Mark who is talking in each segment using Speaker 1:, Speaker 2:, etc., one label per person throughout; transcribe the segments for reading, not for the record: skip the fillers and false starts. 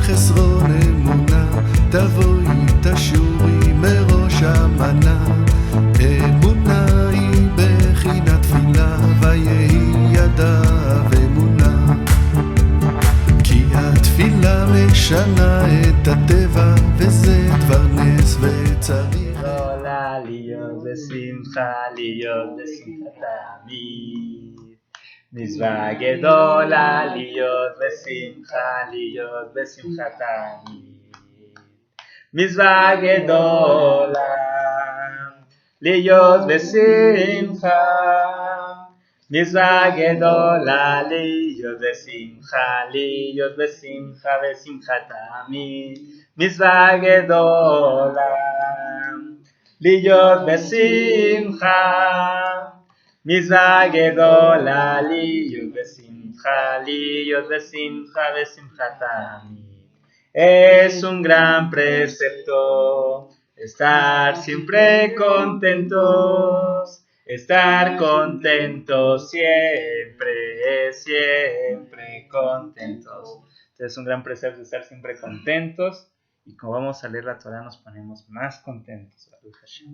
Speaker 1: חסרון אמונה, תבואי תשורי מראש המנה. אמונה היא בחינת תפילה, ויהי ידיו אמונה. כי התפילה משנה את הטבע, וזה דבר נס וצריך
Speaker 2: גדולה להיות בשמחה, להיות בשמחת תמיד. מצווה גדולה להיות בשמחה, להיות בשמחת תמיד. מצווה גדולה להיות בשמחה, מצווה גדולה להיות בשמחה, להיות בשמחה ושמחת תמיד. מצווה גדולה להיות בשמחה, מצווה גדולה להיות בשמחה, להיות בשמחה ושמחת תמיד. Es un gran precepto estar siempre contentos, estar contentos siempre, siempre contentos. Es un gran precepto estar siempre contentos, y como vamos a leer la Torah nos ponemos más contentos. Entonces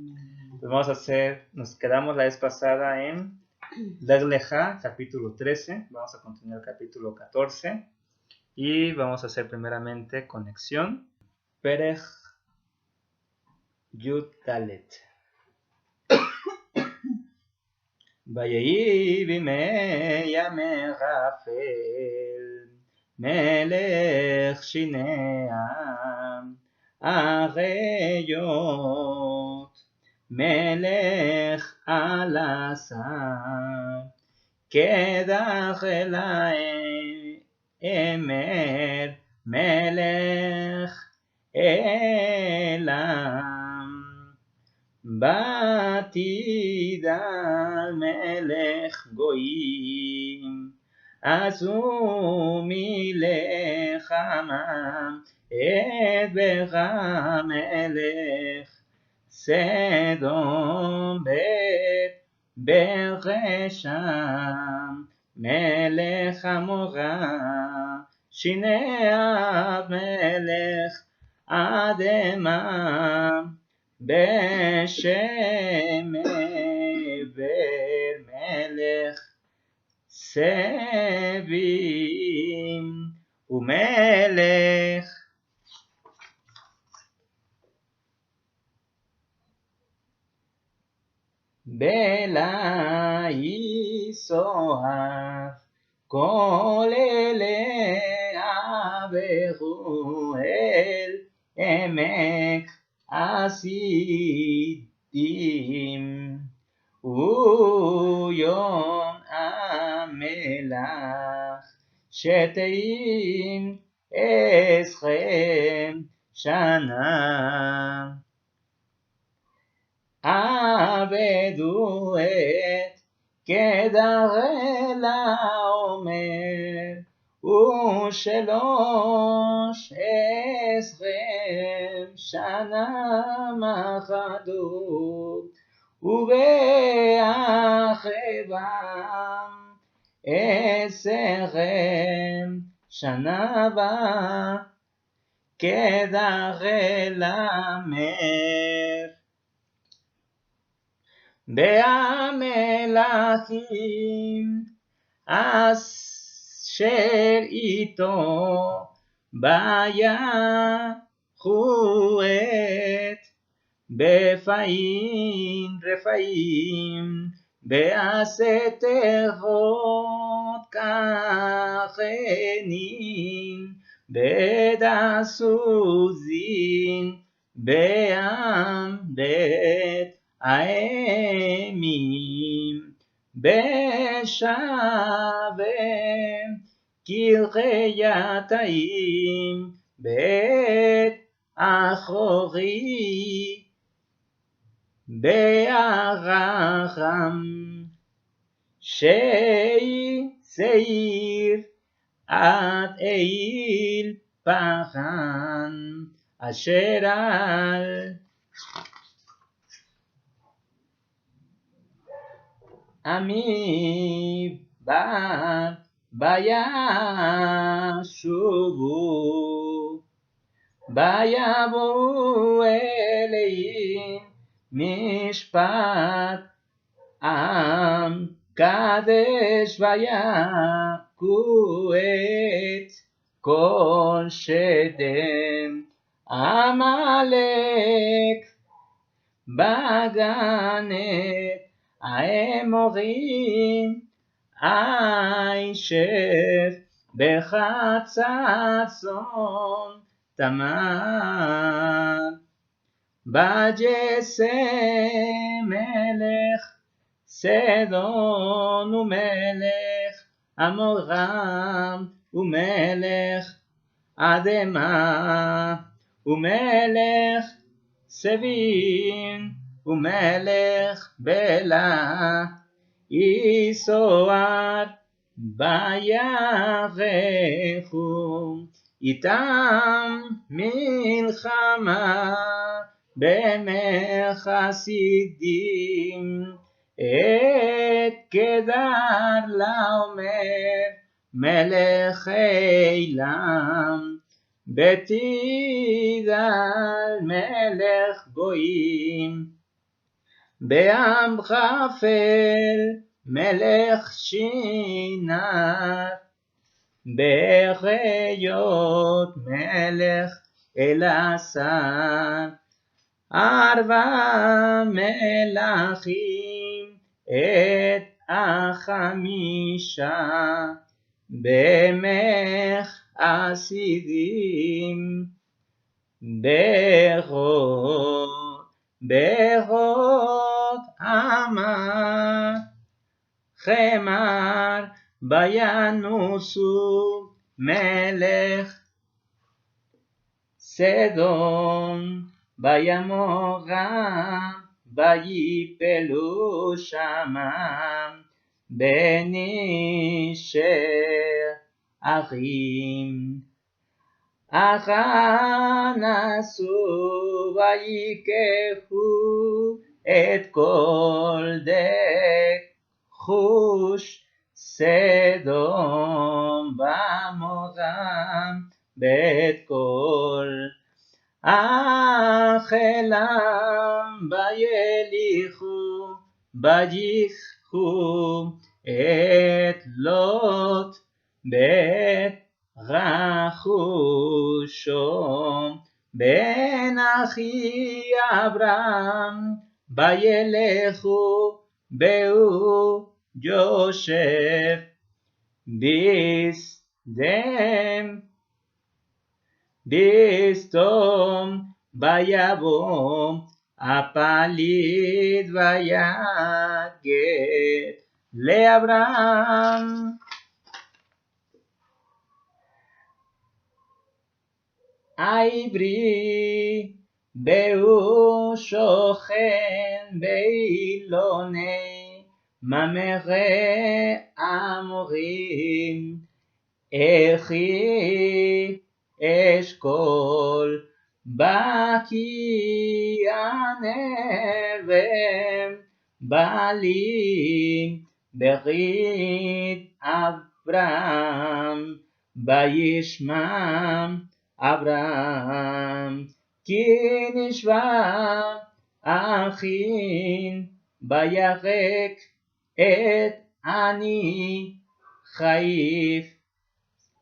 Speaker 2: vamos a hacer, nos quedamos la vez pasada en Lech Lecha, capítulo 13, vamos a continuar el capítulo 14. Y vamos a hacer primeramente conexión. Perech Yud Dalet. Vayehi bimei yamei Rafel melech shineam areyot melech alasar kedach elaim Emer Melech Elam Batidal Melech Goyim Azumi Lechamam Et Becha Melech Sedom Bet Beresham Melech Amorah Shineav Melech Ademah Beshem Eber Melech Sevim Umelech Bela Yisohar כל אלה עברו אל עמק הסידים, ויום המלח שתים עשרים שנה. עבדו את כדר אל העומר, ושלוש עשרים שנה מחדו, ובאחריבם עשרים שנה בה, כדר אל המר. והמלאכים אשר איתו בירכו את בפאים רפאים בעשתרות כחנים בדסוזין בעם בית האמים בשווה קרחייתאים בית אחורי בערם שי שעיר עד איל פחן אשר על עמי בר בישובו ויבואו אליהם משפט עם קדש ויכו את כל שדם עמלק בגנת האמורים איישב בחצצון תמר בג'סם מלך סדון ומלך אמורם ומלך אדמה ומלך סבין ומלך בלה יסוער בירכו איתם מלחמה במחסידים את קדר לאומר מלך עילם בתידל מלך גויים באמחפל מלך שינר בחיות מלך אלעשר ארבע מלכים את החמישה במחסידים בחות אמר חמר בינוסו מלך סדום בימורם ויפלו שמם בנשר אחים נסו ויקחו את כל דק חוש סדום ועמורם בית כל אחלם ויליכו וייקחו את לוט בית רכושו בן אחי אברהם וילכו בהו יושב בסתום ויבוא הפליט ויגד לאברהם העברי בהו שוכן באילוני ממרא אמורים אחי אשכול בקיע נרם בעלים ברית אברהם וישמע אברהם כי נשבע אחים וירק את אני חייף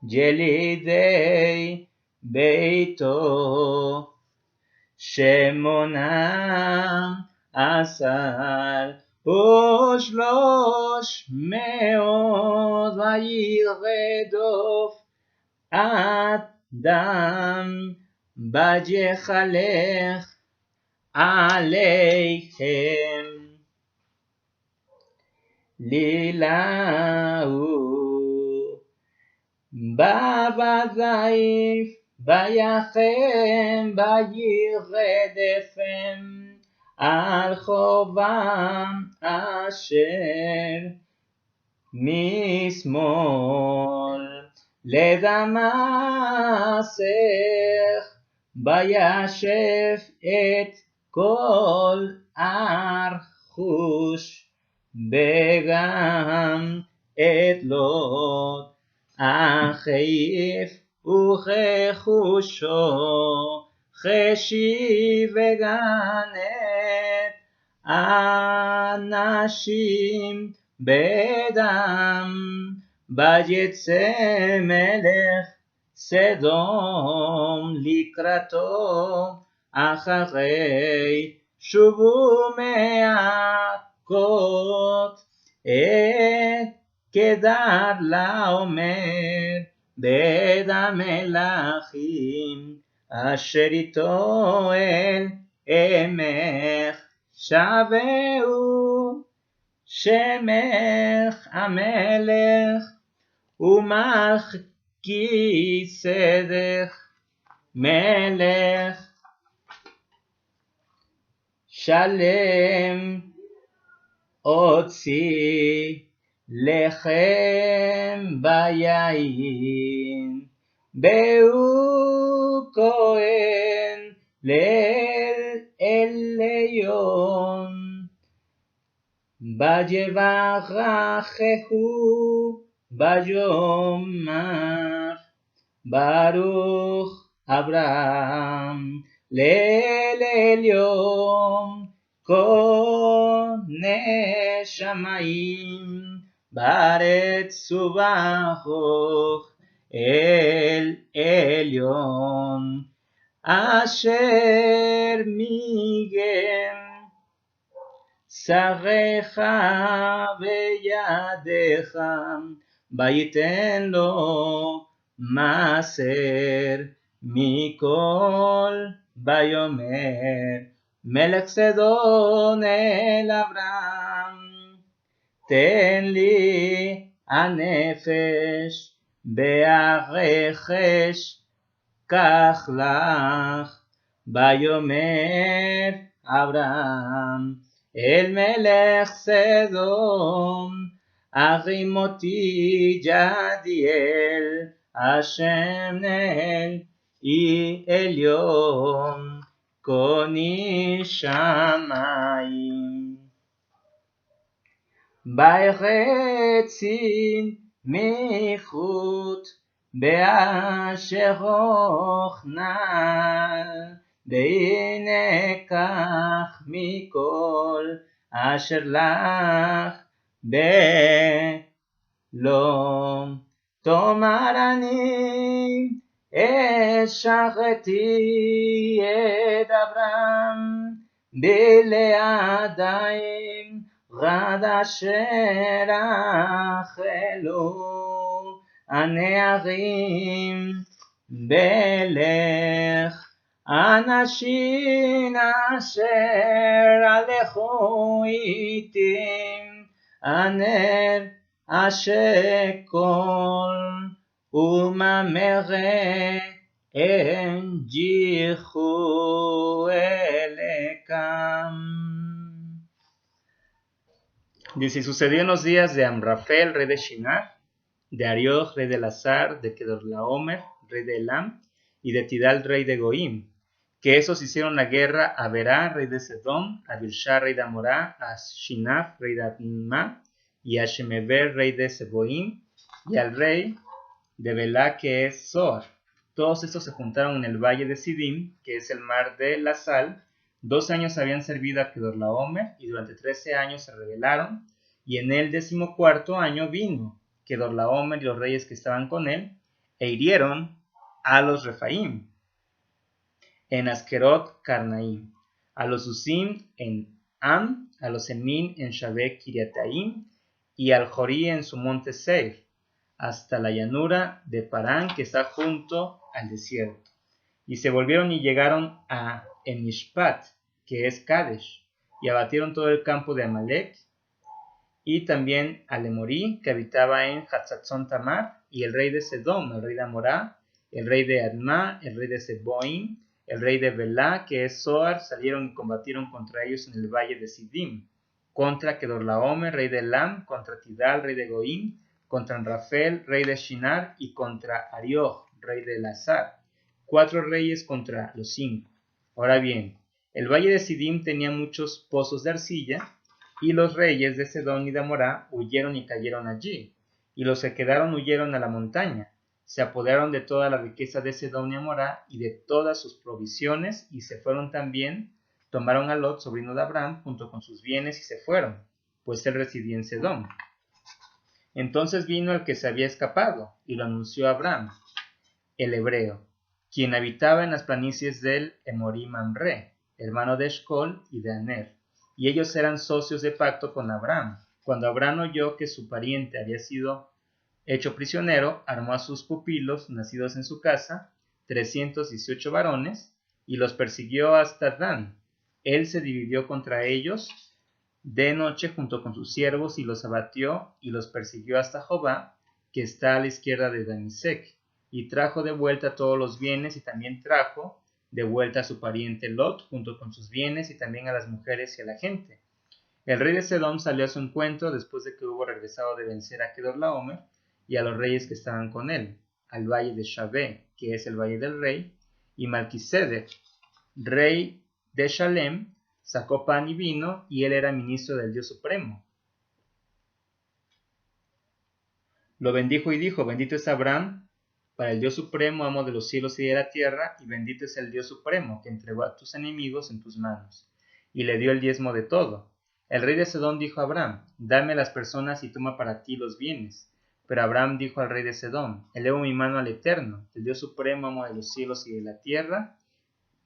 Speaker 2: ג'לידי ביתו 18 וירדוף אדם בג'חלך עליהם לילהו בבזייף ויחם וירדפם על חובם אשר משמאל לדמשך וישב את כל הרכוש וגם את לוט אחיו וכחושו חשי וגנת אנשים בדם ויצא מלך סדום לקראתו אחרי שובו מהכות את קדר לעומר בית המלכים אשר איתו אל עמך שבהו שמך המלך ומלכי צדק מלך שלם הוציא לחם ביין והוא כהן ליל עליון ויברכהו ויאמר ברוך אברהם ליל עליון כהני שמיים בארץ ובחוך אל עליון אשר מיגם שריך וידיך ויתן לו מעשר מכל ויאמר מלך סדום אל אברהם תן לי הנפש בהרכש קח לך ויאמר אברהם אל מלך סדום ארים אותי ג'דיאל השם נאל אי עליון כוני שמיים ביחצין מחוט באשר הוכנל והנה כך מכל אשר לך בלום תאמר אני אשחתי את אברהם בלעדיים רד אשר אכלו הנערים בלך אנשים אשר הלכו איתם הנר אשכול וממרא enjihu elekam. Dice, sucedió en los días de Amrafel, rey de Shinar, de Arioch, rey de Elazar, de Kedorlaomer, rey de Elam, y de Tidal, rey de Goim, que esos hicieron la guerra a Berá, rey de Sedom, a Bilshá, rey de Amorá, a Shinaf, rey de Adma, y a Shemeber, rey de Seboim, y al rey de Belá, que es Zoar. Todos estos se juntaron en el valle de Sidim, que es el mar de la sal. 2 años habían servido a Kedorlaomer, y durante 13 años se rebelaron, y en el 14º año vino Kedorlaomer y los reyes que estaban con él, e hirieron a los Refaim en Askerot Karnaim, a los Usim en Am, a los Emim en Shabek Kiriataim, y al Jorí en su monte Seir, hasta la llanura de Parán que está junto al desierto. Y se volvieron y llegaron a Enishpat, que es Kadesh, y abatieron todo el campo de Amalek, y también al Emorí, que habitaba en Hatzatzon Tamar, y el rey de Sedom, el rey de Amorá, el rey de Adma, el rey de Seboim, el rey de Belá, que es Zoar, salieron y combatieron contra ellos en el valle de Sidim, contra Kedorlaomer, rey de Elam, contra Tidal, rey de Goim, contra Amrafel, rey de Shinar, y contra Arioch, rey de Elazar. 4 reyes contra los 5. Ahora bien, el valle de Sidim tenía muchos pozos de arcilla, y los reyes de Sedón y de Amorá huyeron y cayeron allí, y los que quedaron huyeron a la montaña. se apoderaron de toda la riqueza de Sedom y Amorá y de todas sus provisiones, y se fueron también, tomaron a Lot, sobrino de Abraham, junto con sus bienes, y se fueron, pues él residía en Sedom. Entonces vino el que se había escapado, y lo anunció a Abraham, el hebreo, quien habitaba en las planicies del Emorí Mamre, hermano de Eshcol y de Aner, y ellos eran socios de pacto con Abraham. Cuando Abraham oyó que su pariente había sido hecho prisionero, armó a sus pupilos, nacidos en su casa, 318 varones, y los persiguió hasta Dan. Él se dividió contra ellos de noche junto con sus siervos, y los abatió, y los persiguió hasta Jobá, que está a la izquierda de Danisec, y trajo de vuelta todos los bienes, y también trajo de vuelta a su pariente Lot, junto con sus bienes, y también a las mujeres y a la gente. El rey de Sedom salió a su encuentro después de que hubo regresado de vencer a Kedorlaomer y a los reyes que estaban con él, al valle de Shabé, que es el valle del rey, y Malquisedec, rey de Shalem, sacó pan y vino, y él era ministro del Dios Supremo. Lo bendijo y dijo: bendito es Abraham para el Dios Supremo, amo de los cielos y de la tierra, y bendito es el Dios Supremo, que entregó a tus enemigos en tus manos, y le dio el diezmo de todo. El rey de Sedom dijo a Abraham: dame las personas y toma para ti los bienes. Pero Abraham dijo al rey de Sedom: elevo mi mano al Eterno, el Dios Supremo, amo de los cielos y de la tierra,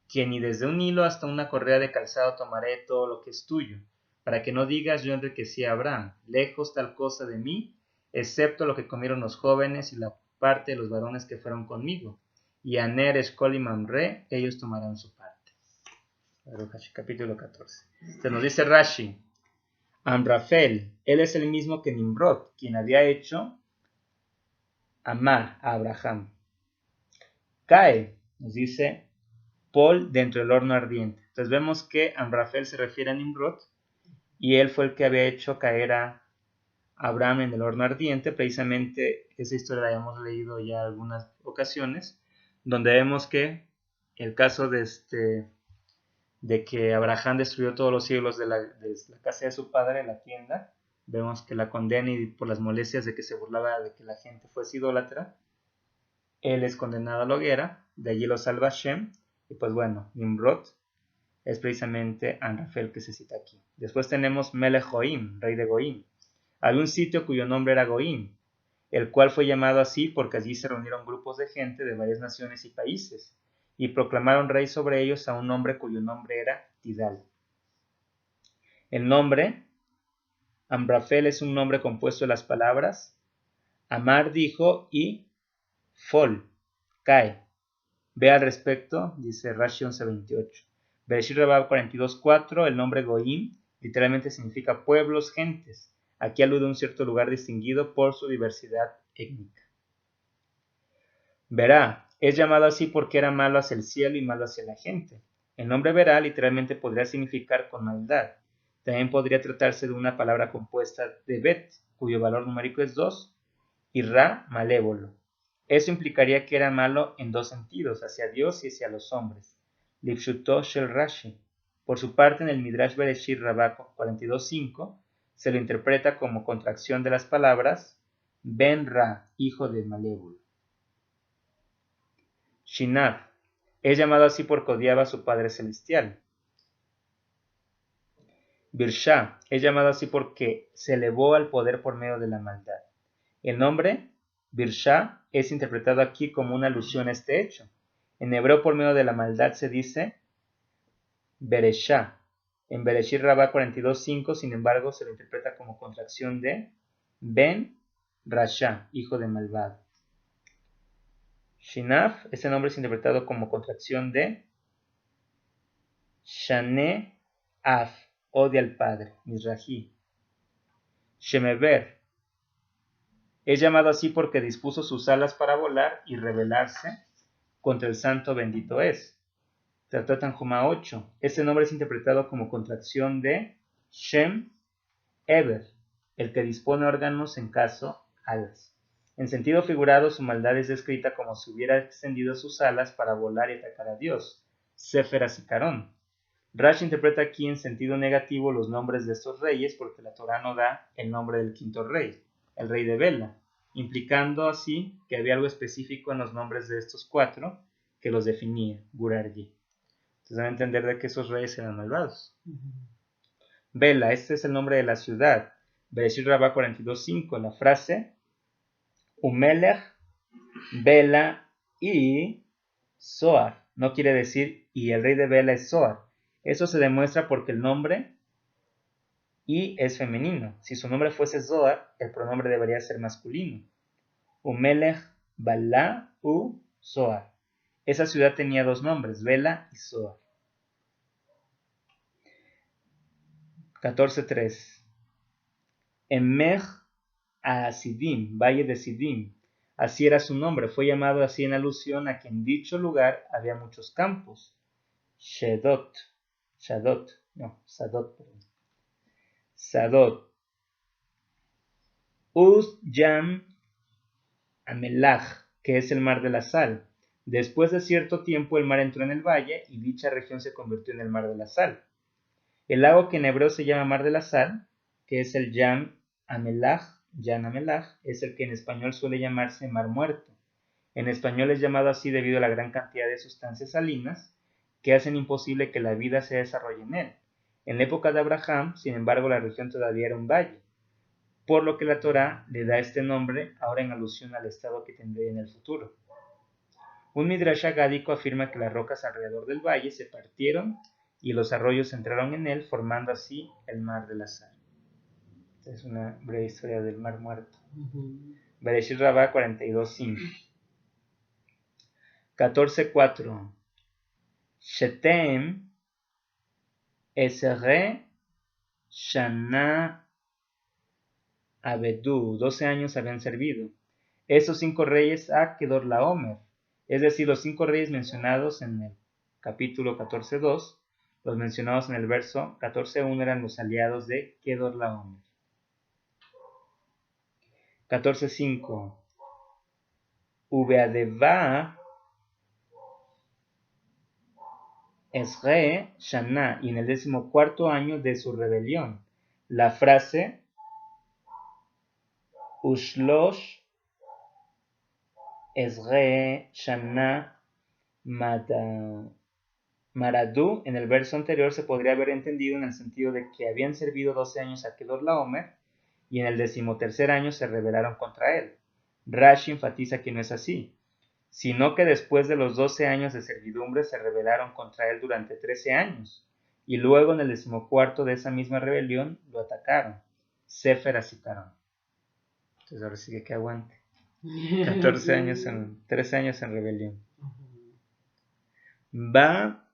Speaker 2: que ni desde un hilo hasta una correa de calzado tomaré todo lo que es tuyo, para que no digas: yo enriquecí a Abraham. Lejos tal cosa de mí, excepto lo que comieron los jóvenes y la parte de los varones que fueron conmigo. Y Aner, Eshcol y Mamre, ellos tomarán su parte. Capítulo 14. Se nos dice Rashi: Amrafel, él es el mismo que Nimrod, quien había hecho amar a Abraham. Cae, nos dice Paul, dentro del horno ardiente. Entonces vemos que Amrafel se refiere a Nimrod, y él fue el que había hecho caer a Abraham en el horno ardiente. Precisamente esa historia la habíamos leído ya algunas ocasiones, donde vemos que el caso de que Abraham destruyó todos los ídolos de la casa de su padre, la tienda. Vemos que la condena, y por las molestias de que se burlaba de que la gente fuese idólatra, él es condenado a la hoguera. De allí lo salva Shem. Y pues bueno, Nimrod es precisamente Amrafel que se cita aquí. Después tenemos Melech Goim, rey de Goim. Había un sitio cuyo nombre era Goim, el cual fue llamado así porque allí se reunieron grupos de gente de varias naciones y países, y proclamaron rey sobre ellos a un hombre cuyo nombre era Tidal. El nombre Amrafel es un nombre compuesto de las palabras Amar dijo y Fol, cae. Ve al respecto, dice Rashi 11:28. Bereshit Rabá 42:4, el nombre Goim literalmente significa pueblos, gentes. Aquí alude a un cierto lugar distinguido por su diversidad étnica. Verá es llamado así porque era malo hacia el cielo y malo hacia la gente. El nombre Verá literalmente podría significar con maldad. También podría tratarse de una palabra compuesta de Bet, cuyo valor numérico es 2, y Ra, malévolo. Eso implicaría que era malo en dos sentidos, hacia Dios y hacia los hombres. Lipshuto Shel Rashi. Por su parte, en el Midrash Bereshit Rabá 42:5, se lo interpreta como contracción de las palabras Ben Ra, hijo de malévolo. Shinab es llamado así porque odiaba a su Padre Celestial. Birsha es llamado así porque se elevó al poder por medio de la maldad. El nombre Birsha es interpretado aquí como una alusión a este hecho. En hebreo, por medio de la maldad se dice Beresha. En Bereshit Rabá 42:5, sin embargo, se lo interpreta como contracción de Ben Rasha, hijo de malvado. Shinaf, ese nombre es interpretado como contracción de Shane Af, odia al padre, Mizrahi. Shemeber es llamado así porque dispuso sus alas para volar y rebelarse contra el santo bendito es. Tratado Tanjumá 8. Este nombre es interpretado como contracción de Shem Eber, el que dispone órganos en caso alas. En sentido figurado, su maldad es descrita como si hubiera extendido sus alas para volar y atacar a Dios, Sefer Asicarón. Rashi interpreta aquí en sentido negativo los nombres de estos reyes porque la Torá no da el nombre del quinto rey, el rey de Bela. implicando así que había algo específico en los nombres de estos 4 que los definía, Gurarji. Entonces deben entender de que esos reyes eran malvados. Bela, este es el nombre de la ciudad. Bereshit Rabá 42.5, la frase Umelech, Bela y Zohar. No quiere decir y el rey de Bela es Zohar. Eso se demuestra porque el nombre y es femenino. Si su nombre fuese Zohar, el pronombre debería ser masculino. Umelech Bala u Zohar. Esa ciudad tenía 2 nombres, Bela y Zohar. 14.3. Emech a Sidim, Valle de Sidim. Así era su nombre, fue llamado así en alusión a que en dicho lugar había muchos campos. Sadot. Uz Yam Amelach, que es el mar de la sal. Después de cierto tiempo el mar entró en el valle y dicha región se convirtió en el mar de la sal. El lago que en hebreo se llama mar de la sal, que es el Yam Amelach, es el que en español suele llamarse mar muerto. En español es llamado así debido a la gran cantidad de sustancias salinas que hacen imposible que la vida se desarrolle en él. En la época de Abraham, sin embargo, la región todavía era un valle, por lo que la Torá le da este nombre ahora en alusión al estado que tendría en el futuro. Un midrash agádico afirma que las rocas alrededor del valle se partieron y los arroyos entraron en él, formando así el mar de la sal. Es una breve historia del mar muerto. Bereshit Rabá 42.5. 14.4. Shetem Esere Shana Abedu. 12 años habían servido. Esos 5 reyes a Kedorlaomer, es decir, los 5 reyes mencionados en el capítulo 14.2, los mencionados en el verso 14.1 eran los aliados de Kedorlaomer. 14.5. Ubeadeva Esre Shana, y en el 14º año de su rebelión. La frase Ushlosh Esre Shana Maradu en el verso anterior se podría haber entendido en el sentido de que habían servido 12 años a Kedorlaomer y en el 13º año se rebelaron contra él. Rashi enfatiza que no es así, sino que después de los 12 años de servidumbre se rebelaron contra él durante 13 años, y luego en el 14º de esa misma rebelión lo atacaron. Sefer Asitaron. Entonces ahora sí que aguante. 13 años en rebelión. Va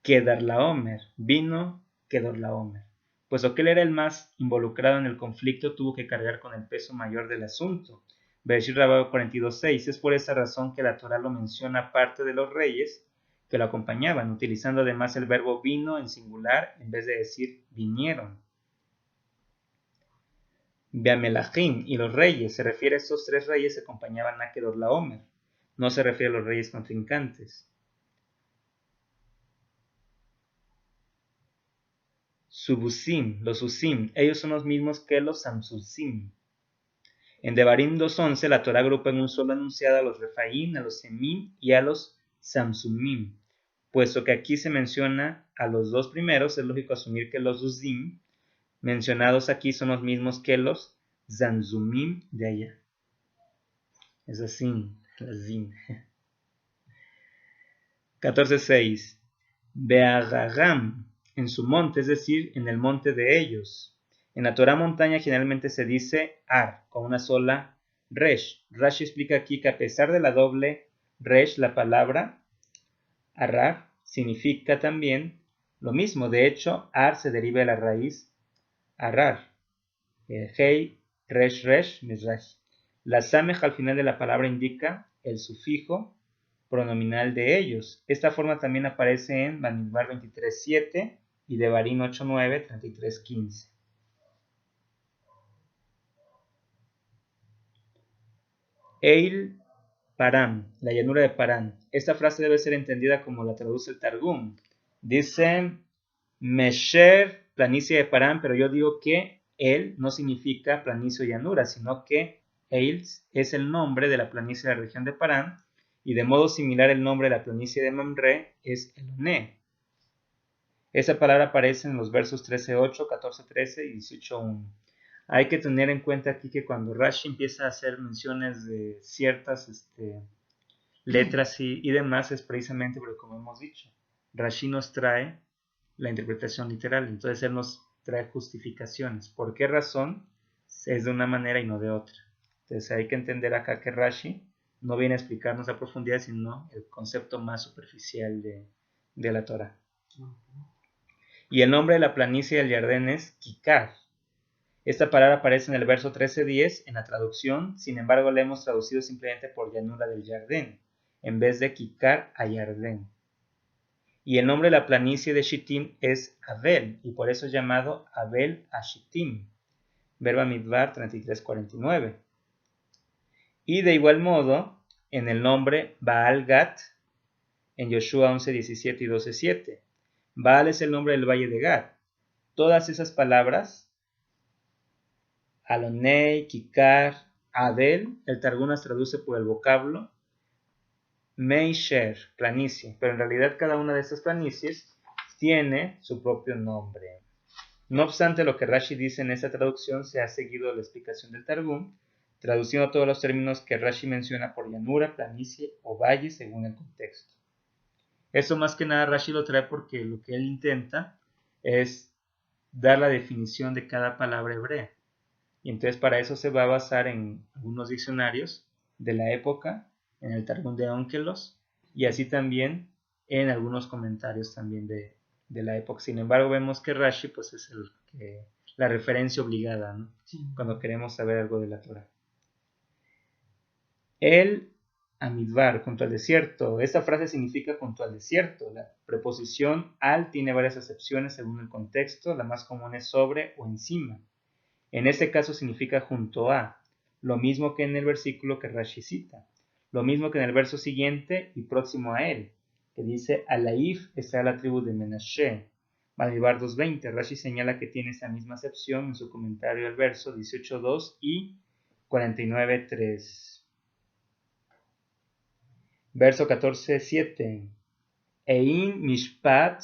Speaker 2: Kedorlaomer, vino Kedorlaomer. Puesto que él era el más involucrado en el conflicto, tuvo que cargar con el peso mayor del asunto. Bereshit Rabá 42.6. Es por esa razón que la Torá lo menciona aparte de los reyes que lo acompañaban, utilizando además el verbo vino en singular en vez de decir vinieron. Beamelachim y los reyes, se refiere a estos 3 reyes que acompañaban a Kedorlaomer, no se refiere a los reyes contrincantes. Subusim, los Usim, ellos son los mismos que los Samsusim. En Devarim 2.11 la Torá agrupa en un solo enunciado a los Refaim, a los Semim y a los Samsumim. Puesto que aquí se menciona a los 2 primeros, es lógico asumir que los Uzim mencionados aquí son los mismos que los Zanzumim de allá. Es así, la Zin. 14.6. Be'agagam, en su monte, es decir, en el monte de ellos. En la Torá montaña generalmente se dice Ar, con una sola Resh. Rashi explica aquí que a pesar de la doble Resh, la palabra Arar significa también lo mismo. De hecho, Ar se deriva de la raíz Arar. Hei, Resh, Resh, Mizrash. La Samej al final de la palabra indica el sufijo pronominal de ellos. Esta forma también aparece en Bamidbar 23.7 y Devarim 8.9, 33.15. Eil Paran, la llanura de Parán. Esta frase debe ser entendida como la traduce el Targum. Dice Mesher, planicie de Parán, pero yo digo que él no significa planicie o llanura, sino que Eils es el nombre de la planicie de la región de Parán, y de modo similar el nombre de la planicie de Mamre es Eloné. Esa palabra aparece en los versos 13.8, 14.13 y 18.1. Hay que tener en cuenta aquí que cuando Rashi empieza a hacer menciones de ciertas letras y demás, es precisamente porque, como hemos dicho, Rashi nos trae la interpretación literal, entonces él nos trae justificaciones. ¿Por qué razón? Es de una manera y no de otra. Entonces hay que entender acá que Rashi no viene a explicarnos a profundidad, sino el concepto más superficial de la Torah. Y el nombre de la planicie del Jardín es Kikar. Esta palabra aparece en el verso 13.10 en la traducción, sin embargo la hemos traducido simplemente por llanura del Jardín, en vez de Kikar a Jardín. Y el nombre de la planicie de Shittim es Abel, y por eso es llamado Abel a Shittim. Verbo Bamidbar 33:49. Y de igual modo, en el nombre Baal Gat, en Yoshua 11:17 y 12:7. Baal es el nombre del valle de Gad. Todas esas palabras, Alonei, Kikar, Abel, el Targum las traduce por el vocablo Meisher, planicie, pero en realidad cada una de estas planicies tiene su propio nombre. No obstante, lo que Rashi dice en esta traducción se ha seguido la explicación del Targum, traduciendo todos los términos que Rashi menciona por llanura, planicie o valle según el contexto. Eso más que nada Rashi lo trae porque lo que él intenta es dar la definición de cada palabra hebrea. Y entonces para eso se va a basar en algunos diccionarios de la época, en el Targum de Onkelos, y así también en algunos comentarios también de la época. Sin embargo, vemos que Rashi pues, es la referencia obligada, ¿no? Sí. Cuando queremos saber algo de la Torah. El Amidbar, junto al desierto. Esta frase significa junto al desierto. La preposición al tiene varias acepciones según el contexto. La más común es sobre o encima. En este caso significa junto a, lo mismo que en el versículo que Rashi cita, lo mismo que en el verso siguiente y próximo a él, que dice, Alaif está la tribu de Menashe. Bamidbar 2.20, Rashi señala que tiene esa misma acepción en su comentario al verso 18.2 y 49.3. Verso 14.7, Ein Mishpat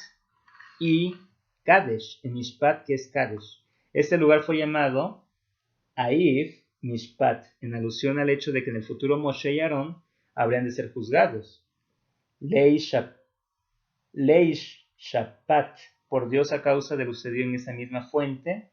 Speaker 2: y Kadesh, en Mishpat que es Kadesh. Este lugar fue llamado Aif Mishpat, en alusión al hecho de que en el futuro Moshe y Aarón habrían de ser juzgados. Leish Shapat, por Dios a causa de lo sucedido en esa misma fuente.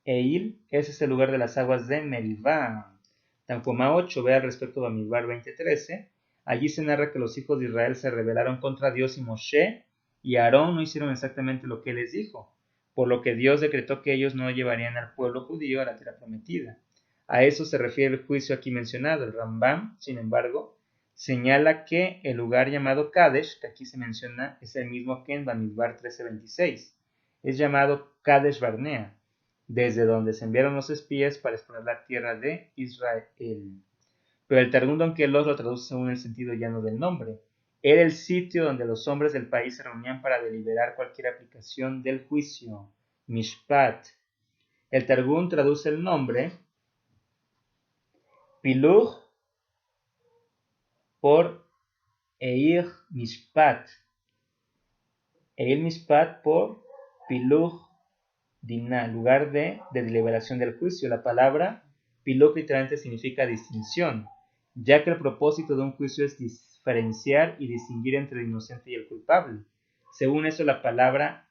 Speaker 2: Eil, ese es el lugar de las aguas de Meribá. Tanhuma 8, ve al respecto de Bamidbar 20:13. Allí se narra que los hijos de Israel se rebelaron contra Dios y Moshe y Aarón no hicieron exactamente lo que él les dijo, por lo que Dios decretó que ellos no llevarían al pueblo judío a la tierra prometida. A eso se refiere el juicio aquí mencionado. El Rambam, sin embargo, señala que el lugar llamado Kadesh, que aquí se menciona, es el mismo que en Bamidbar 13:26. Es llamado Kadesh Barnea, desde donde se enviaron los espías para explorar la tierra de Israel. Pero el Targum de Onkelos lo traduce según el sentido llano del nombre. Era el sitio donde los hombres del país se reunían para deliberar cualquier aplicación del juicio, Mishpat. El Targum traduce el nombre Piluj por Eir Mishpat. Eir Mishpat por Piluj Dinah, lugar de deliberación del juicio. La palabra Piluj literalmente significa distinción, ya que el propósito de un juicio es diferenciar y distinguir entre el inocente y el culpable. Según eso, la palabra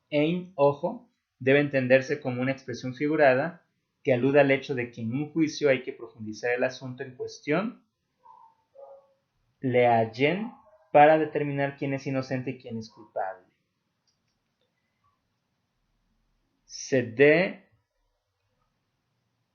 Speaker 2: Ein, ojo, debe entenderse como una expresión figurada que alude al hecho de que en un juicio hay que profundizar el asunto en cuestión, leayen, para determinar quién es inocente y quién es culpable. Sede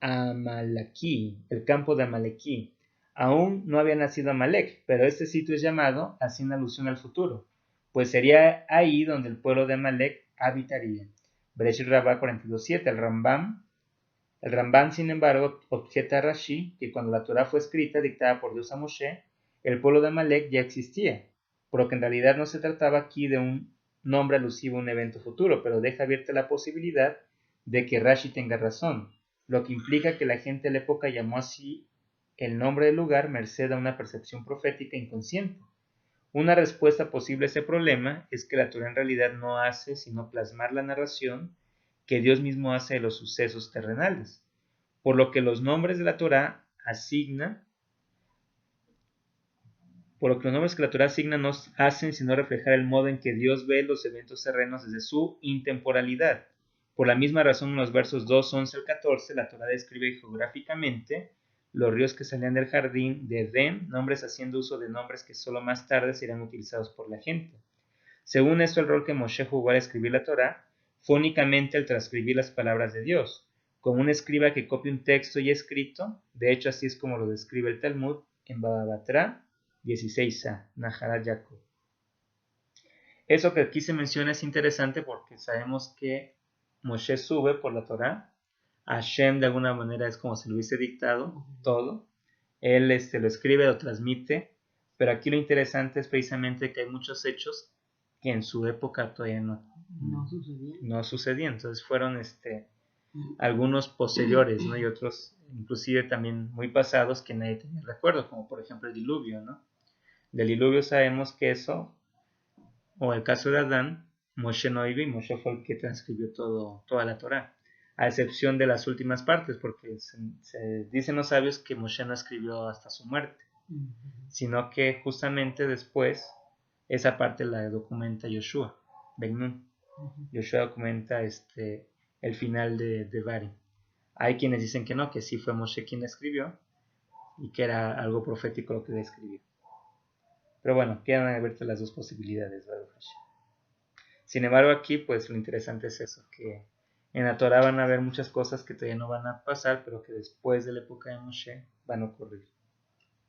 Speaker 2: Amalekí, el campo de Amalekí. Aún no había nacido Amalek, pero este sitio es llamado así en alusión al futuro, pues sería ahí donde el pueblo de Amalek habitaría. Bereshit Rabbah 42.7. El Rambam, sin embargo, objeta a Rashi que cuando la Torah fue escrita, dictada por Dios a Moshe, el pueblo de Amalek ya existía, por lo que en realidad no se trataba aquí de un nombre alusivo a un evento futuro, pero deja abierta la posibilidad de que Rashi tenga razón. lo que implica que la gente de la época llamó así el nombre del lugar merced a una percepción profética inconsciente. Una respuesta posible a ese problema es que la Torá en realidad no hace sino plasmar la narración que Dios mismo hace de los sucesos terrenales, por lo que los nombres de la Torá asigna, por lo que los nombres que la Torá asigna no hacen sino reflejar el modo en que Dios ve los eventos terrenos desde su intemporalidad. Por la misma razón, en los versos 2, 11 al 14, la Torá describe geográficamente los ríos que salían del jardín de Edén, nombres haciendo uso de nombres que solo más tarde serán utilizados por la gente. Según esto, el rol que Moshe jugó al escribir la Torá fue únicamente el transcribir las palabras de Dios, como un escriba que copia un texto ya escrito. De hecho, así es como lo describe el Talmud en Baba Batra 16a, Naharat Yaakov. Eso que aquí se menciona es interesante porque sabemos que Moshe sube por la Torá. Hashem de alguna manera es como si lo hubiese dictado todo. Él lo escribe, lo transmite. Pero aquí lo interesante es precisamente que hay muchos hechos que en su época todavía no sucedían. Entonces fueron algunos posteriores, ¿no? Y otros inclusive también muy pasados que nadie tenía recuerdo, como por ejemplo el diluvio, ¿no? Del diluvio sabemos que eso, o el caso de Adán, Moshe no vive y Moshe fue el que transcribió toda la Torá, a excepción de las últimas partes, porque se dicen los sabios que Moshe no escribió hasta su muerte, sino que justamente después esa parte la documenta Yoshua Ben Nun. Yoshua documenta el final de Bari. Hay quienes dicen que no, que sí fue Moshe quien la escribió y que era algo profético lo que le escribió. Pero bueno, quedan abiertas las dos posibilidades, Baruch Hashem. Sin embargo, aquí pues lo interesante es eso, que en la Torah van a haber muchas cosas que todavía no van a pasar, pero que después de la época de Moshe van a ocurrir.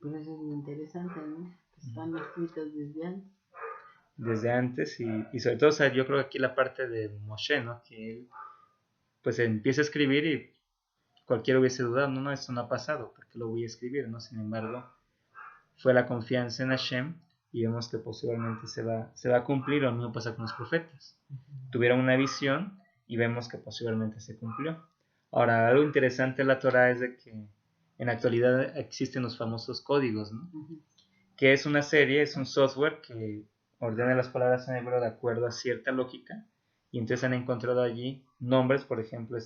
Speaker 3: Pues eso es lo interesante, ¿no? Que están escritos desde antes.
Speaker 2: Desde antes y sobre todo, o sea, yo creo que aquí la parte de Moshe, ¿no? Que él pues empieza a escribir y cualquiera hubiese dudado, no, esto no ha pasado, ¿por qué lo voy a escribir? ¿No? Sin embargo, fue la confianza en Hashem y vemos que posiblemente se va a cumplir. Lo mismo pasa con los profetas. Tuvieron una visión y vemos que posiblemente se cumplió. Ahora, algo interesante de la Torah es de que en la actualidad existen los famosos códigos, ¿no? Que es una serie, es un software que ordena las palabras en hebreo de acuerdo a cierta lógica, y entonces han encontrado allí nombres, por ejemplo,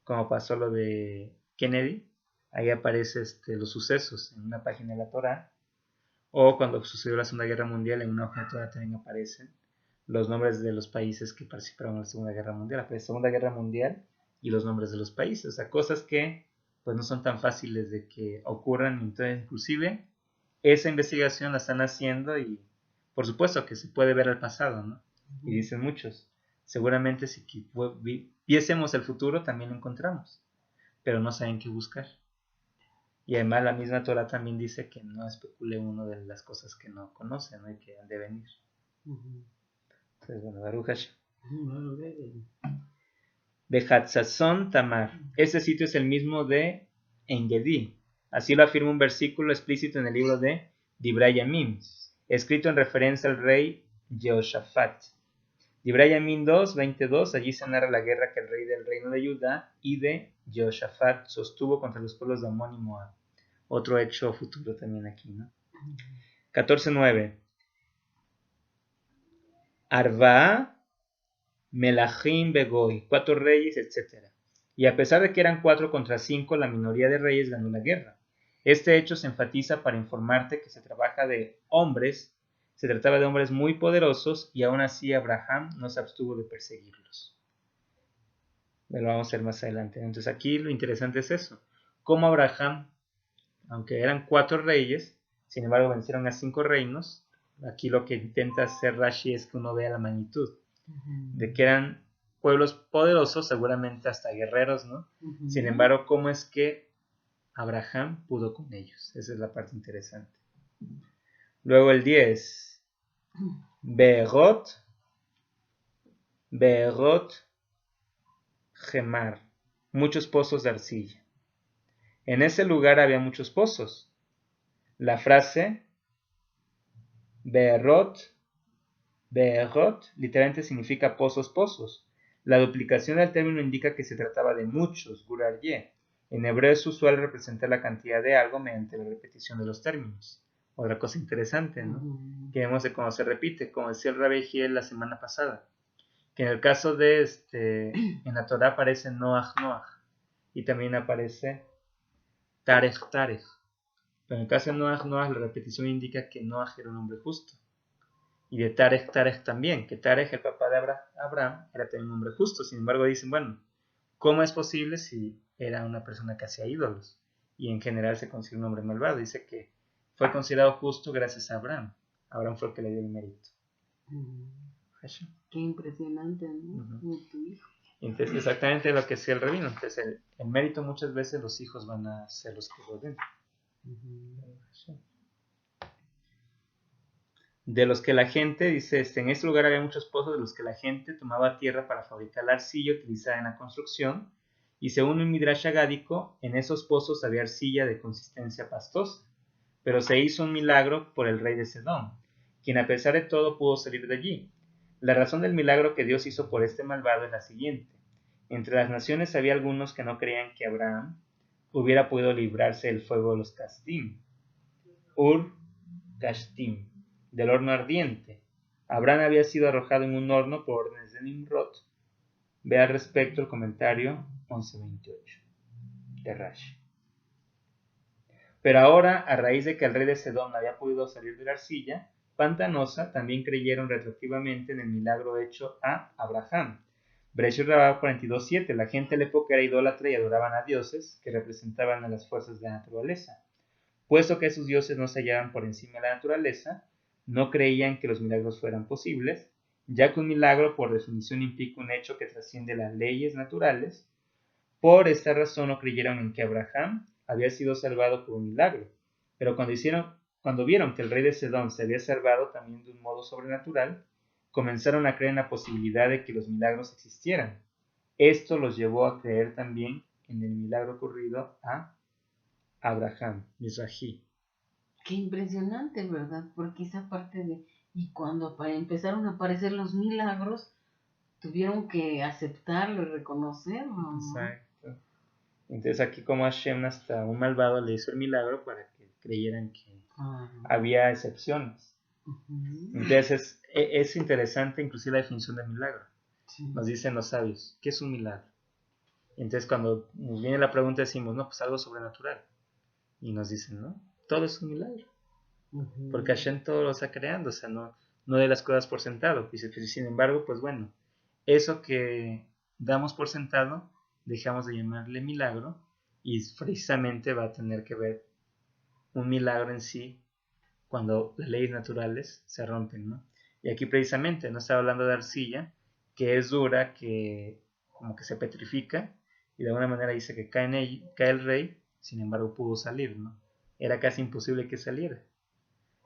Speaker 2: como pasó lo de Kennedy. Ahí aparece los sucesos en una página de la Torá, o cuando sucedió la Segunda Guerra Mundial, en una hoja de Torá también aparecen los nombres de los países que participaron en la Segunda Guerra Mundial. Aparece Segunda Guerra Mundial y los nombres de los países, o sea, cosas que pues no son tan fáciles de que ocurran. Entonces, inclusive esa investigación la están haciendo y por supuesto que se puede ver al pasado, ¿no? Y dicen muchos, seguramente si viésemos el futuro también lo encontramos, pero no saben qué buscar. Y además la misma Torah también dice que no especule uno de las cosas que no conoce, ¿no? Y que han de venir. Entonces, bueno, Baruch Hashem. Behatzazon Tamar. Ese sitio es el mismo de Engedi. Así lo afirma un versículo explícito en el libro de Divrei Yamim, escrito en referencia al rey Jehoshaphat. Divrei Yamim 2:22, allí se narra la guerra que el rey del reino de Judá y de Jehoshaphat sostuvo contra los pueblos de Amón y Moab. Otro hecho futuro también aquí, ¿no? 14:9. Arba, Melachim Begoy, 4 reyes, etc. Y a pesar de que eran 4 contra 5, la minoría de reyes ganó la guerra. Este hecho se enfatiza para informarte que se trataba de hombres muy poderosos, y aún así Abraham no se abstuvo de perseguirlos. Lo vamos a ver más adelante. Entonces aquí lo interesante es eso, cómo Abraham, aunque eran 4 reyes, sin embargo vencieron a 5 reinos. Aquí lo que intenta hacer Rashi es que uno vea la magnitud de que eran pueblos poderosos, seguramente hasta guerreros, ¿no? Sin embargo, ¿cómo es que Abraham pudo con ellos? Esa es la parte interesante. Luego el 10. Beerot Gemar. Muchos pozos de arcilla. En ese lugar había muchos pozos. La frase Beerot literalmente significa pozos, pozos. La duplicación del término indica que se trataba de muchos, gurarye. En hebreo es usual representar la cantidad de algo mediante la repetición de los términos. Otra cosa interesante, ¿no? Que vemos de cómo se repite, como decía el Rabbi Giel la semana pasada, que en el caso de en la Torah aparece Noach, Noach, y también aparece Tarech, Tarech. Pero en el caso de Noach, Noach, la repetición indica que Noach era un hombre justo. Y de Tarech, Tarech también, que Tarech, el papá de Abraham, era también un hombre justo. Sin embargo, dicen, bueno, ¿cómo es posible si era una persona que hacía ídolos? Y en general se considera un hombre malvado. Dice que fue considerado justo gracias a Abraham. Abraham fue el que le dio el mérito.
Speaker 3: Qué impresionante, ¿no? Como tu hijo.
Speaker 2: Entonces, exactamente lo que decía el rabino. Entonces, el mérito muchas veces los hijos van a ser los que lo den. De los que la gente, dice, en este lugar había muchos pozos de los que la gente tomaba tierra para fabricar la arcilla utilizada en la construcción, y según un midrash agádico, en esos pozos había arcilla de consistencia pastosa, pero se hizo un milagro por el rey de Sedón, quien a pesar de todo pudo salir de allí. La razón del milagro que Dios hizo por este malvado es la siguiente: entre las naciones había algunos que no creían que Abraham hubiera podido librarse del fuego de los Kasdim, Ur-Kashtim, del horno ardiente. Abraham había sido arrojado en un horno por órdenes de Nimrod. Ve al respecto el comentario 1128 de Rashi. Pero ahora, a raíz de que el rey de Sedón había podido salir de la arcilla pantanosa, también creyeron retroactivamente en el milagro hecho a Abraham. Bereshit Rabá 42:7. La gente de la época era idólatra y adoraban a dioses que representaban a las fuerzas de la naturaleza. Puesto que esos dioses no se hallaban por encima de la naturaleza, no creían que los milagros fueran posibles, ya que un milagro por definición implica un hecho que trasciende las leyes naturales. Por esta razón no creyeron en que Abraham había sido salvado por un milagro, pero cuando vieron que el rey de Sedón se había salvado también de un modo sobrenatural, comenzaron a creer en la posibilidad de que los milagros existieran. Esto los llevó a creer también en el milagro ocurrido a Abraham, Mizrahi.
Speaker 3: Qué impresionante, ¿verdad? Porque esa parte de... Y cuando empezaron a aparecer los milagros, tuvieron que aceptarlo y reconocerlo, ¿no?
Speaker 2: Exacto. Entonces aquí como Hashem hasta un malvado le hizo el milagro para que creyeran que había excepciones. Entonces es interesante inclusive la definición de milagro.
Speaker 3: Sí.
Speaker 2: Nos dicen los sabios, ¿qué es un milagro? Entonces cuando nos viene la pregunta decimos, no, pues algo sobrenatural. Y nos dicen, no, todo es un milagro. Porque Hashem todo lo está creando, o sea, no de las cosas por sentado. Y sin embargo, pues bueno, eso que damos por sentado, dejamos de llamarle milagro, y precisamente va a tener que ver un milagro en sí cuando las leyes naturales se rompen, ¿no? Y aquí precisamente no está hablando de arcilla, que es dura, que como que se petrifica, y de alguna manera dice que cae el rey, sin embargo pudo salir, ¿no? Era casi imposible que saliera.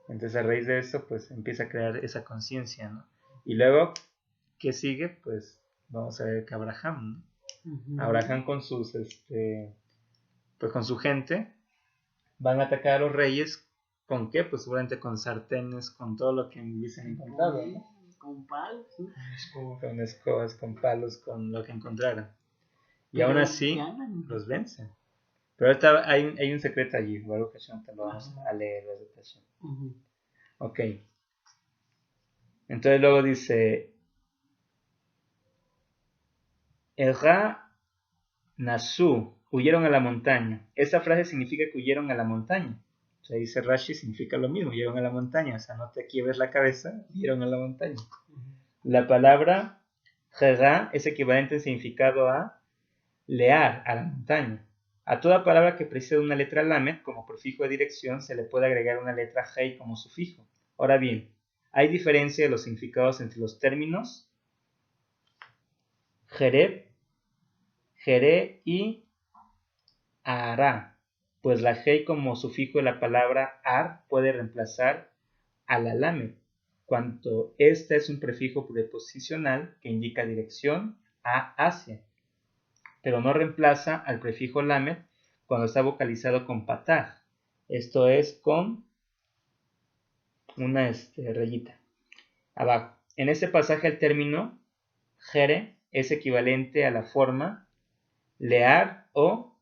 Speaker 2: Entonces a raíz de eso, pues empieza a crear esa conciencia, ¿no? Y luego, ¿qué sigue? Pues vamos a ver que Abraham, ¿no? Abraham con sus, pues con su gente, van a atacar a los reyes, ¿con qué? Pues seguramente con sartenes, con todo lo que hubiesen encontrado, ¿no?
Speaker 3: Con palos, ¿no?
Speaker 2: Con escobas, con palos, con lo que encontraran. Y aún así, los vencen. Pero ahorita hay un secreto allí, Baruch Hashem, te lo vamos a leer la citación. Ok. Entonces luego dice, Erra Nasu, huyeron a la montaña. Esa frase significa que huyeron a la montaña. O sea, dice Rashi, significa lo mismo, huyeron a la montaña. O sea, no te quiebres la cabeza, huyeron a la montaña. La palabra Erra es equivalente en significado a lear, a la montaña. A toda palabra que precede una letra lamed como prefijo de dirección se le puede agregar una letra hei como sufijo. Ahora bien, hay diferencia de los significados entre los términos jereb, jeré y ará, pues la hei como sufijo de la palabra ar puede reemplazar a la lamed, cuando esta es un prefijo preposicional que indica dirección hacia, pero no reemplaza al prefijo lamed cuando está vocalizado con pataj, esto es con una rayita abajo. En este pasaje el término jere es equivalente a la forma lear o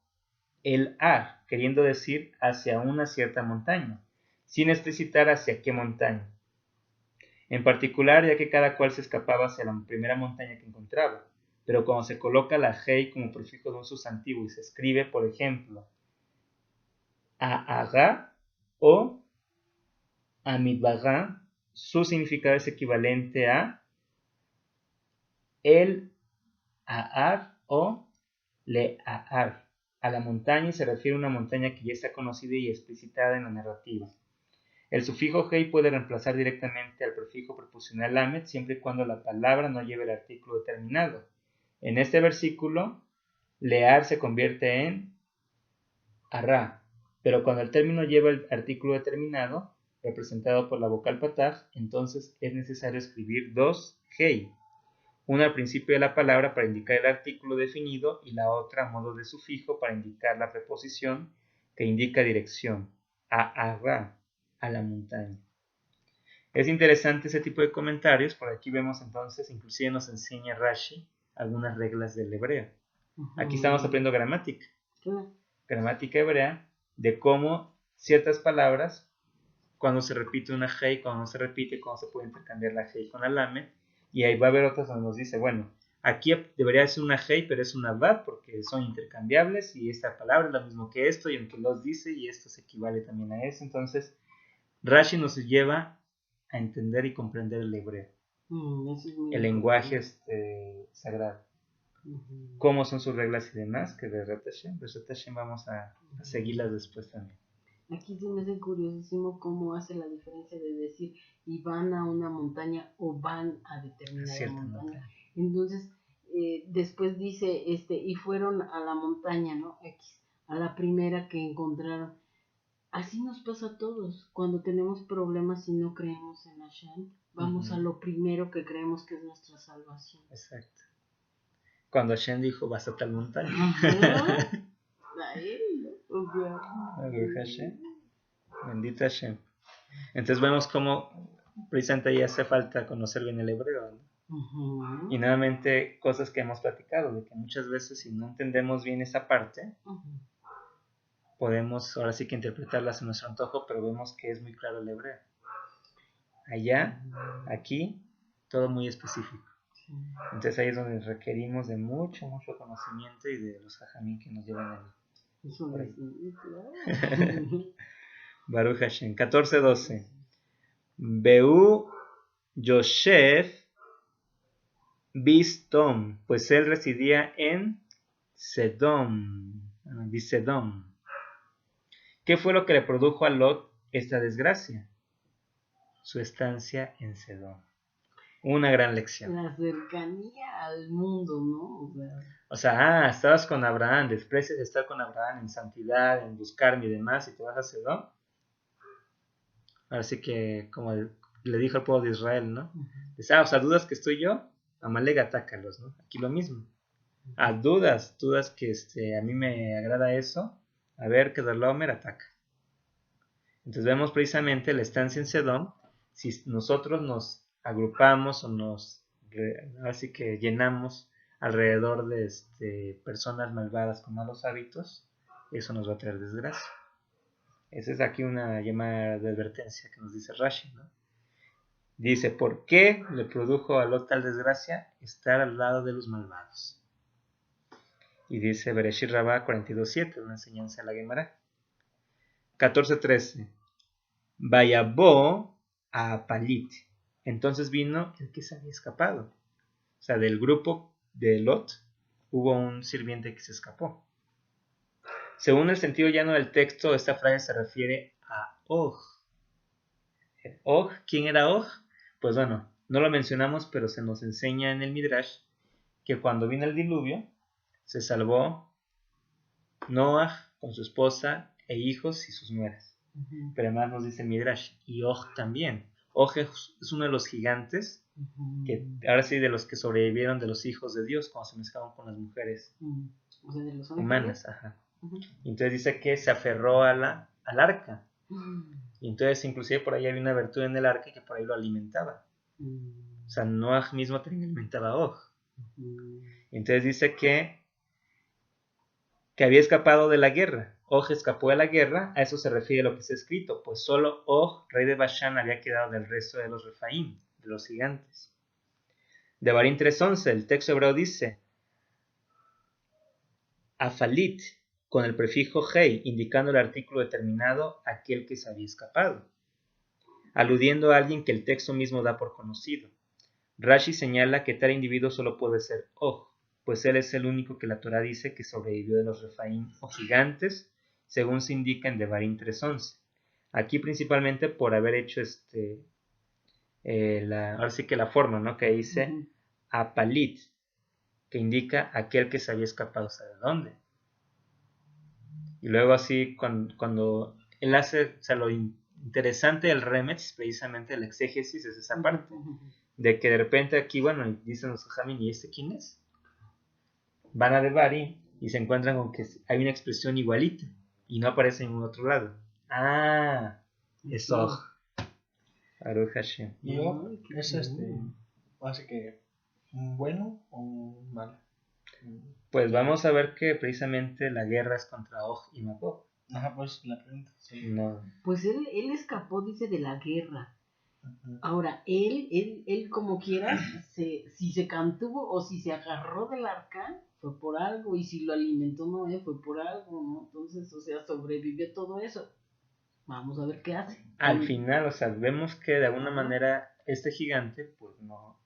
Speaker 2: el ar, queriendo decir hacia una cierta montaña, sin explicitar hacia qué montaña. En particular, ya que cada cual se escapaba hacia la primera montaña que encontraba, pero cuando se coloca la hei como prefijo de un sustantivo y se escribe, por ejemplo, A'agá o Amidbagá, su significado es equivalente a el Aar o le Aar, a la montaña, y se refiere a una montaña que ya está conocida y explicitada en la narrativa. El sufijo hei puede reemplazar directamente al prefijo preposicional lamet siempre y cuando la palabra no lleve el artículo determinado. En este versículo, lear se convierte en arra, pero cuando el término lleva el artículo determinado, representado por la vocal pataj, entonces es necesario escribir dos hei, una al principio de la palabra para indicar el artículo definido y la otra a modo de sufijo para indicar la preposición que indica dirección, arra, a la montaña. Es interesante ese tipo de comentarios. Por aquí vemos entonces, inclusive nos enseña Rashi algunas reglas del hebreo. Aquí estamos aprendiendo gramática. Gramática hebrea, de cómo ciertas palabras, cuando se repite una hei, cuando no se repite, cuando se puede intercambiar la hei con la lamet, y ahí va a haber otras donde nos dice, bueno, aquí debería ser una hei, pero es una vad, porque son intercambiables, y esta palabra es lo mismo que esto, y aunque los dice, y esto se equivale también a eso. Entonces, Rashi nos lleva a entender y comprender el hebreo, el lenguaje sagrado. Cómo son sus reglas y demás, que de Hashem vamos a seguirlas después también.
Speaker 3: Aquí se me hace curiosísimo cómo hace la diferencia de decir y van a una montaña o van a determinada montaña. Entonces, después dice, y fueron a la montaña, ¿no? X, a la primera que encontraron. Así nos pasa a todos. Cuando tenemos problemas y no creemos en Hashem, vamos a lo primero que creemos que es nuestra salvación.
Speaker 2: Exacto. Cuando Hashem dijo, vas a tal montaña. Bendito Hashem. Entonces vemos cómo precisamente ahí hace falta conocer bien el hebreo, ¿no? Y nuevamente cosas que hemos platicado, de que muchas veces si no entendemos bien esa parte, podemos ahora sí que interpretarlas a nuestro antojo, pero vemos que es muy claro el hebreo. Allá, aquí, todo muy específico. Entonces ahí es donde requerimos de mucho conocimiento y de los jajamín que nos llevan ahí. Baruch Hashem. 14:12. Beu Yosef Bistom, pues él residía en Sedom. ¿Qué fue lo que le produjo a Lot esta desgracia? Su estancia en Sedom. Una gran lección.
Speaker 3: La cercanía al mundo, ¿no?
Speaker 2: O sea, estabas con Abraham, desprecias estar con Abraham en santidad, en buscarme y demás, y te vas a Sedom. Ahora sí que, como le dijo al pueblo de Israel, ¿no? Dice, o sea, ¿dudas que estoy yo? Amalek, atácalos, ¿no? Aquí lo mismo. Dudas que a mí me agrada eso. A ver, que Kedorlaomer ataca. Entonces vemos precisamente la estancia en Sedom. Si nosotros nos agrupamos o así que llenamos alrededor de personas malvadas con malos hábitos, eso nos va a traer desgracia. Esa es aquí una llamada de advertencia que nos dice Rashi, ¿no? Dice, ¿por qué le produjo a Lot tal desgracia? Estar al lado de los malvados. Y dice Bereshit Rabbah 42:7, una enseñanza de la Gemara. 14:13. Vayabó a Palit. Entonces vino el que se había escapado. O sea, del grupo de Lot hubo un sirviente que se escapó. Según el sentido llano del texto, esta frase se refiere a Og. Og, ¿quién era Og? Pues bueno, no lo mencionamos, pero se nos enseña en el Midrash que cuando vino el diluvio, se salvó Noah con su esposa e hijos y sus nueras. Pero además nos dice Midrash, y Og también. Og es uno de los gigantes, que ahora sí de los que sobrevivieron de los hijos de Dios cuando se mezclaron con las mujeres
Speaker 3: o sea, de los
Speaker 2: humanas. Y entonces dice que se aferró al arca. Y entonces inclusive por ahí había una abertura en el arca que por ahí lo alimentaba. O sea, Noah mismo también alimentaba a Og. Entonces dice que había escapado de la guerra. Og escapó de la guerra, a eso se refiere lo que está escrito, pues solo Og, rey de Bashan, había quedado del resto de los Refaim, de los gigantes. Devarim 3:11, el texto hebreo dice, Afalit, con el prefijo hei, indicando el artículo determinado, aquel que se había escapado, aludiendo a alguien que el texto mismo da por conocido. Rashi señala que tal individuo solo puede ser Og, pues él es el único que la Torá dice que sobrevivió de los Refaim o gigantes, según se indica en Devarim 3:11. Aquí principalmente por haber hecho ahora sí que la forma, ¿no? Que dice Apalit, que indica aquel que se había escapado, ¿sabe dónde? Y luego así cuando él hace, o sea, lo interesante del Remetz, precisamente el exégesis, es esa parte, de que de repente aquí, bueno, dicen los Jajamín, ¿y este quién es? Van a Devarim y se encuentran con que hay una expresión igualita y no aparece en ningún otro lado. Ah, es Og. Baruch Hashem.
Speaker 4: ¿Y Og es así que un bueno o un malo?
Speaker 2: Pues vamos a ver que precisamente la guerra es contra Og y Magog.
Speaker 4: Ajá, pues la pregunta. Sí.
Speaker 2: No.
Speaker 3: Pues él escapó, dice, de la guerra. Ahora, él como quiera, si se cantuvo o si se agarró del arca, fue por algo, y si lo alimentó Noé, fue por algo, ¿no? Entonces, o sea, sobrevivió todo eso. Vamos a ver qué hace.
Speaker 2: Al final, o sea, vemos que de alguna manera este gigante, pues no,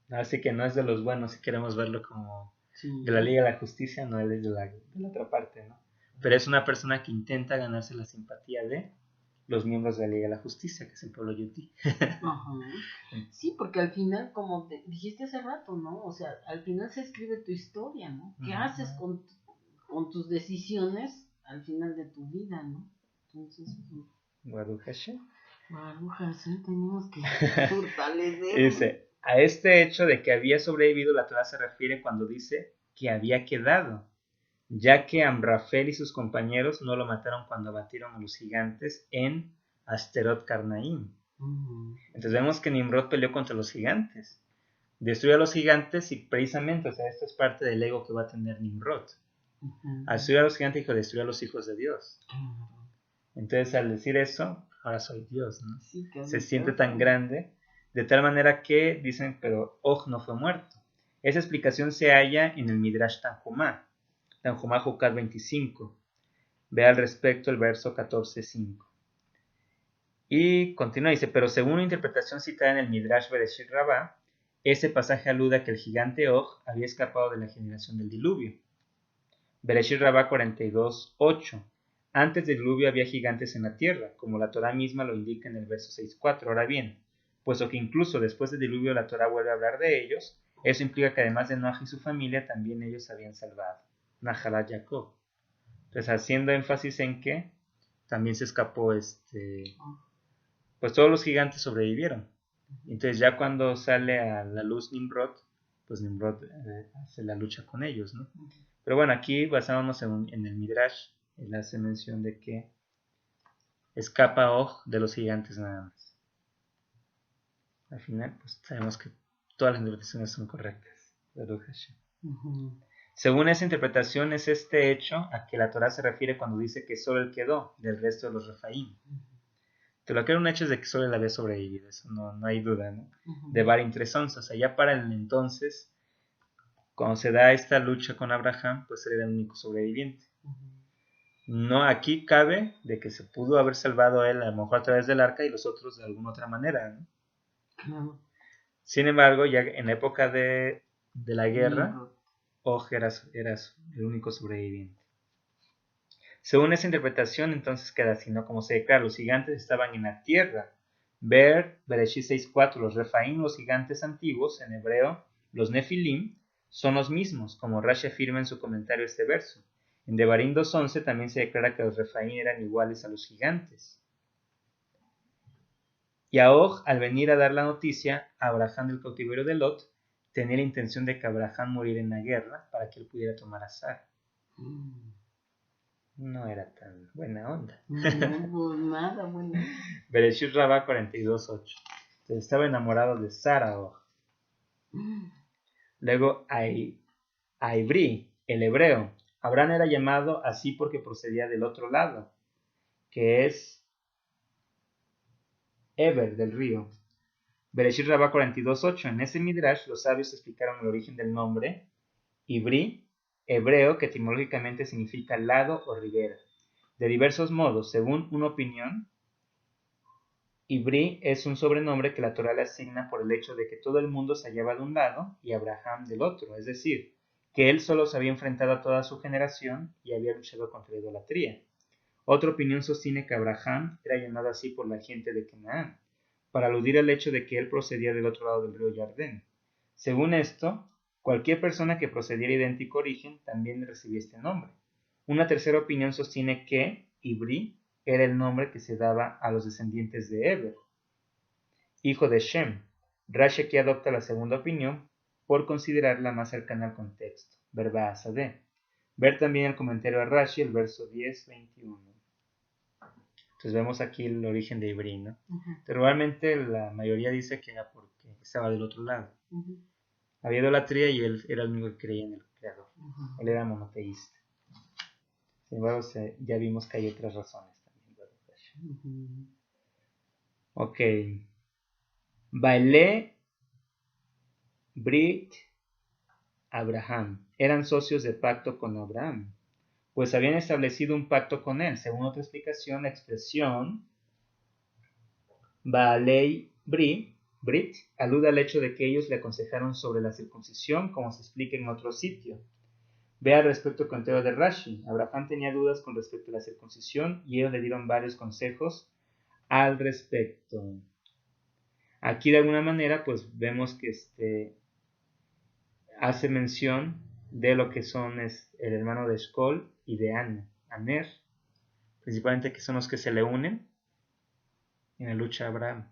Speaker 2: así que no es de los buenos si queremos verlo como de la Liga de la Justicia, no, él es de la otra parte, ¿no? Pero es una persona que intenta ganarse la simpatía de los miembros de la Liga de la Justicia, que es el pueblo yutí.
Speaker 3: Ajá. Sí, porque al final, como dijiste hace rato, ¿no? O sea, al final se escribe tu historia, ¿no? ¿Qué haces con tus decisiones al final de tu vida, ¿no? Entonces,
Speaker 2: Baruch Hashem.
Speaker 3: Baruch Hashem, tenemos que fortalecer.
Speaker 2: Dice, a este hecho de que había sobrevivido, la Torá se refiere cuando dice que había quedado, ya que Amrafel y sus compañeros no lo mataron cuando abatieron a los gigantes en Asterot Karnaim. Entonces vemos que Nimrod peleó contra los gigantes, destruyó a los gigantes y precisamente, o sea, esto es parte del ego que va a tener Nimrod. Al destruir a los gigantes dijo, destruir a los hijos de Dios. Entonces al decir eso, ahora soy Dios, ¿no? Sí, se siente tan grande, de tal manera que dicen, pero Og no fue muerto. Esa explicación se halla en el Midrash Tanjumá, Tanjumá Jucat 25. Ve al respecto el verso 14:5. Y continúa, dice, pero según una interpretación citada en el Midrash Bereshit Rabá, ese pasaje alude a que el gigante Og había escapado de la generación del diluvio. Bereshit Rabá 42:8. Antes del diluvio había gigantes en la tierra, como la Torá misma lo indica en el verso 6:4. Ahora bien, puesto que incluso después del diluvio la Torá vuelve a hablar de ellos, eso implica que además de Noaj y su familia, también ellos habían salvado. Nahalat Jacob. Entonces, haciendo énfasis en que también se escapó pues todos los gigantes sobrevivieron. Entonces ya cuando sale a la luz Nimrod, pues Nimrod hace la lucha con ellos, ¿no? Pero bueno, aquí basándonos en el Midrash, él hace mención de que escapa Og de los gigantes nada más. Al final, pues sabemos que todas las interpretaciones son correctas. Según esa interpretación, es este hecho a que la Torá se refiere cuando dice que solo él quedó del resto de los Refaim. Que lo que era un hecho es de que solo él había sobrevivido, eso no hay duda, ¿no? Devarim 3:11, o sea, ya para el entonces, cuando se da esta lucha con Abraham, pues él era el único sobreviviente. No, aquí cabe de que se pudo haber salvado él a lo mejor a través del arca y los otros de alguna otra manera, ¿no? Sin embargo, ya en la época de la guerra, Og era el único sobreviviente. Según esa interpretación, entonces queda así, ¿no? Como se declara, los gigantes estaban en la tierra. Ver Bereshit 6:4, los Refaim, los gigantes antiguos, en hebreo, los Nefilim, son los mismos, como Rashi afirma en su comentario este verso. En Devarim 2:11 también se declara que los Refaim eran iguales a los gigantes. Y a Og, al venir a dar la noticia a Abraham del cautiverio de Lot, tenía la intención de que Abraham muriera en la guerra para que él pudiera tomar a Sara. No era tan buena onda.
Speaker 3: No, nada bueno.
Speaker 2: Bereshit Rabá 42:8. Estaba enamorado de Sara Og. Luego a Ivri, el hebreo. Abraham era llamado así porque procedía del otro lado, que es Eber, del río. Bereshit Rabá 42:8. En ese midrash los sabios explicaron el origen del nombre Ivri, hebreo, que etimológicamente significa lado o ribera. De diversos modos, según una opinión, Ivri es un sobrenombre que la Torá le asigna por el hecho de que todo el mundo se hallaba de un lado y Abraham del otro, es decir, que él solo se había enfrentado a toda su generación y había luchado contra la idolatría. Otra opinión sostiene que Abraham era llamado así por la gente de Canaán, para aludir al hecho de que él procedía del otro lado del río Jardén. Según esto, cualquier persona que procediera idéntico origen también recibía este nombre. Una tercera opinión sostiene que Ivri era el nombre que se daba a los descendientes de Eber, hijo de Shem. Rashi aquí adopta la segunda opinión por considerarla más cercana al contexto, verba asadeh. Ver también el comentario a Rashi, el verso 10-21. Entonces vemos aquí el origen de Ivri, ¿no? Pero realmente la mayoría dice que era porque estaba del otro lado. Había idolatría y él era el único que creía en el creador. Él era monoteísta. Sin embargo, ya vimos que hay otras razones también. Ok. Baile Brit Abraham. Eran socios de pacto con Abraham, pues habían establecido un pacto con él. Según otra explicación, la expresión Baalei Brit alude al hecho de que ellos le aconsejaron sobre la circuncisión, como se explica en otro sitio. Vea al respecto el comentario de Rashi. Abraham tenía dudas con respecto a la circuncisión y ellos le dieron varios consejos al respecto. Aquí de alguna manera pues vemos que hace mención de lo que son el hermano de Eshcol y de Aner, principalmente que son los que se le unen en la lucha a Abraham.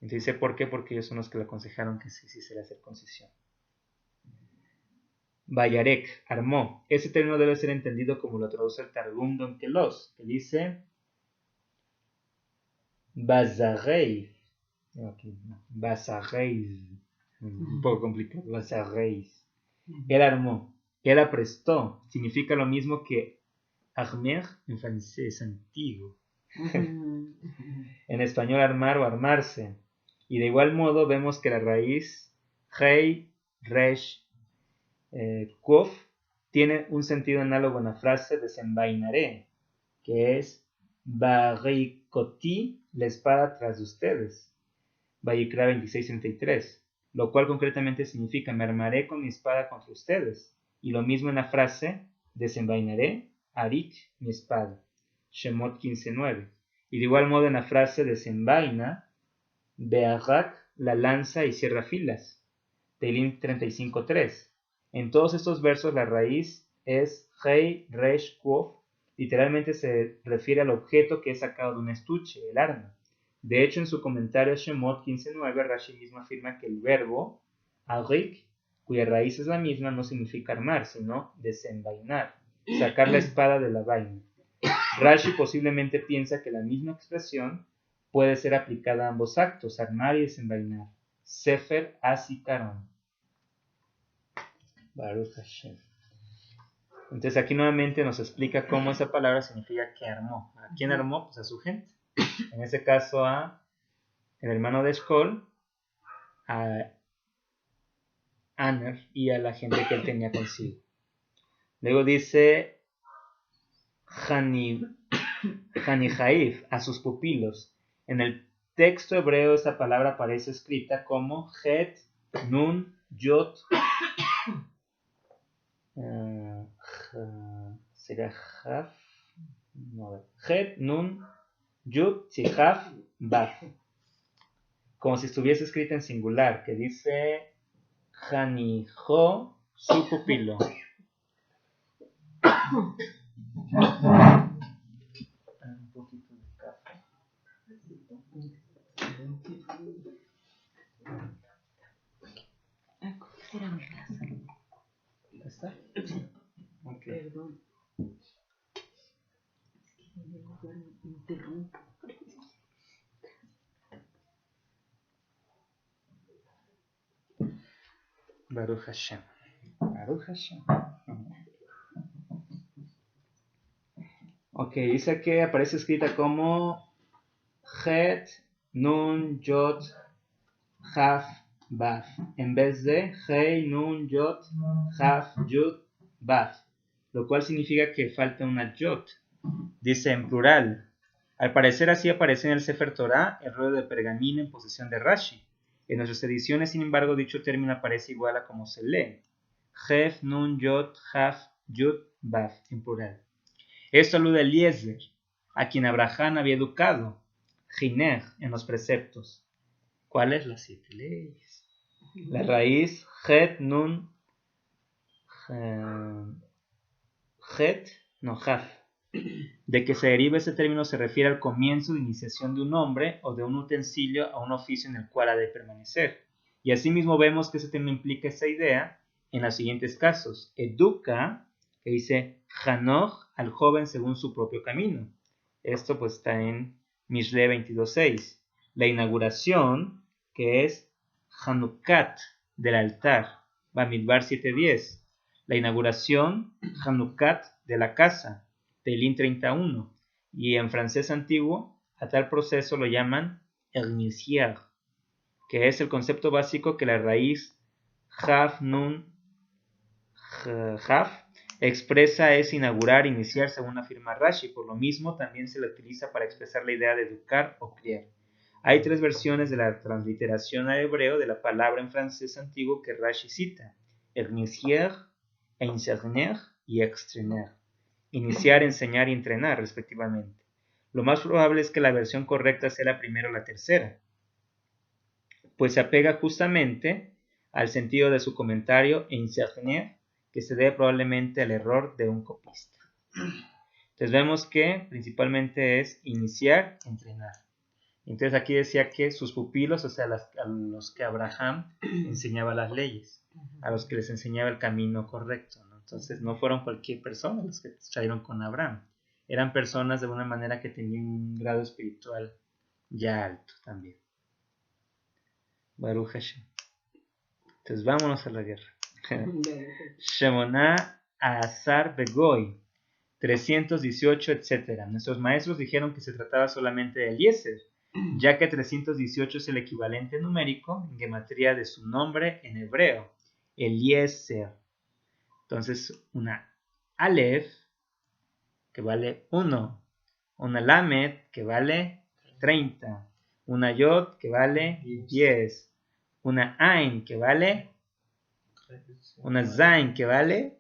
Speaker 2: Entonces dice ¿por qué? Porque ellos son los que le aconsejaron que se hiciese la circuncisión. Bayarek, armó. Ese término debe ser entendido como lo traduce el Targum Don Kelos, que dice Bazareis. Un poco complicado. Bazareis. Él armó. Él aprestó. Significa lo mismo que armer en francés antiguo. En español armar o armarse. Y de igual modo vemos que la raíz Hei, Resh, Kuf tiene un sentido análogo en la frase desenvainaré, que es Barikoti, la espada tras de ustedes, Vayikra 26:33, lo cual concretamente significa me armaré con mi espada contra ustedes, y lo mismo en la frase desenvainaré, Arik, mi espada, Shemot 15:9, y de igual modo en la frase desenvaina, Be'arak, la lanza y cierra filas, Teilim 35:3. En todos estos versos la raíz es Hei, Resh, Kuf, literalmente se refiere al objeto que es sacado de un estuche, el arma. De hecho, en su comentario a Shemot 15:9, Rashi mismo afirma que el verbo Arik, cuya raíz es la misma, no significa armar, sino desenvainar, sacar la espada de la vaina. Rashi posiblemente piensa que la misma expresión puede ser aplicada a ambos actos, armar y desenvainar. Sefer Asikaron. Baruch Hashem. Entonces aquí nuevamente nos explica cómo esa palabra significa que armó. ¿A quién armó? Pues a su gente. En ese caso a el hermano de Eshcol, a Aner y a la gente que él tenía consigo. Luego dice Hanihaif, a sus pupilos. En el texto hebreo esa palabra aparece escrita como Het, Nun, Yot, sería Jaf, no, Het, Nun, Yud, Tzihaf, Baf, como si estuviese escrita en singular, que dice Hanijo, su pupilo. Un poquito de café.
Speaker 3: Era mi casa.
Speaker 2: ¿Está? Okay.
Speaker 3: Perdón. Es que en el lugar me interrumpo.
Speaker 2: Baruch Hashem. Baruch Hashem. Ok, dice que aparece escrita como Het, Nun, Yot, Haf, Baf, en vez de Hei, Nun, Yot, Haf, Yud, Baf, lo cual significa que falta una Yot. Dice en plural. Al parecer así aparece en el Sefer Torah el rollo de pergamino en posesión de Rashi. En nuestras ediciones, sin embargo, dicho término aparece igual a como se lee. Hef, Nun, Yot, Haf, Yud, Baf, en plural. Esto alude a Eliezer, a quien Abraham había educado, Giner, en los preceptos. ¿Cuáles? Las 7 leyes. La raíz, Het, Nun, Haf. De que se deriva ese término se refiere al comienzo de iniciación de un hombre o de un utensilio a un oficio en el cual ha de permanecer. Y asimismo vemos que ese término implica esa idea en los siguientes casos. Educa, que dice Hanoch al joven según su propio camino. Esto pues está en Mishle 22.6. La inauguración, que es Hanukat del altar, Bamidbar 7.10. La inauguración, Hanukat de la casa, Teilín 31. Y en francés antiguo, a tal proceso lo llaman Ernisier, que es el concepto básico que la raíz Haf, Nun, Haf expresa es inaugurar, iniciar, según afirma Rashi. Por lo mismo, también se la utiliza para expresar la idea de educar o criar. Hay 3 versiones de la transliteración a hebreo de la palabra en francés antiguo que Rashi cita: Ernisier, enseigner y extrainer. Iniciar, enseñar y entrenar, respectivamente. Lo más probable es que la versión correcta sea la primera o la tercera, pues se apega justamente al sentido de su comentario enseigner, que se debe probablemente al error de un copista. Entonces vemos que principalmente es iniciar, entrenar. Entonces aquí decía que sus pupilos, o sea, a los que Abraham enseñaba las leyes, a los que les enseñaba el camino correcto, ¿no? Entonces no fueron cualquier persona los que salieron con Abraham. Eran personas de una manera que tenían un grado espiritual ya alto también. Baruch Hashem. Entonces vámonos a la guerra. Shemoná, Azar, Begoy, 318, etc. Nuestros maestros dijeron que se trataba solamente de Eliezer, ya que 318 es el equivalente numérico en gematría de su nombre en hebreo, Eliezer. Entonces, una Aleph, que vale 1, una Lamed, que vale 30, una Yod, que vale 10, una Ain, que vale, una Zain, que vale,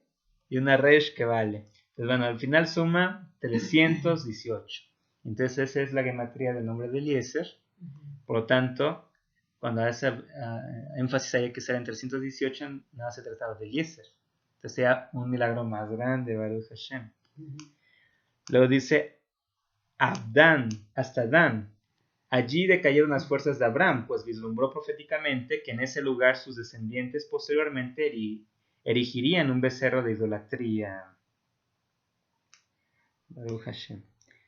Speaker 2: y una Resh, que vale. Entonces, bueno, al final suma 318. Entonces, esa es la gematría del nombre de Eliezer. Por lo tanto, cuando hace énfasis hay que ser en 318, no se trataba de Eliezer. Entonces, sea un milagro más grande, Baruch Hashem. Luego dice Abdan, hasta Dan. Allí decayeron las fuerzas de Abraham, pues vislumbró proféticamente que en ese lugar sus descendientes posteriormente erigirían un becerro de idolatría. Baruch Hashem.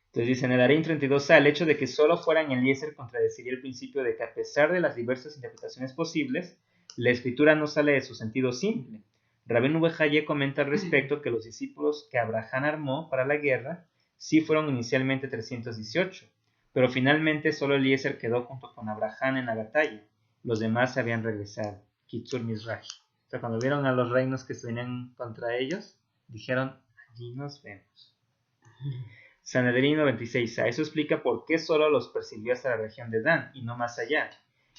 Speaker 2: Entonces dice en el Arín 32a, el hecho de que solo fueran Eliezer contradeciría el principio de que a pesar de las diversas interpretaciones posibles, la escritura no sale de su sentido simple. Rabenu Behaye comenta al respecto que los discípulos que Abraham armó para la guerra sí fueron inicialmente 318, pero finalmente solo Eliezer quedó junto con Abraham en la batalla. Los demás se habían regresado. Kitzur Mizrahi. O sea, cuando vieron a los reinos que se venían contra ellos, dijeron, allí nos vemos. Sanedrín 96a. Eso explica por qué solo los persiguió hasta la región de Dan y no más allá.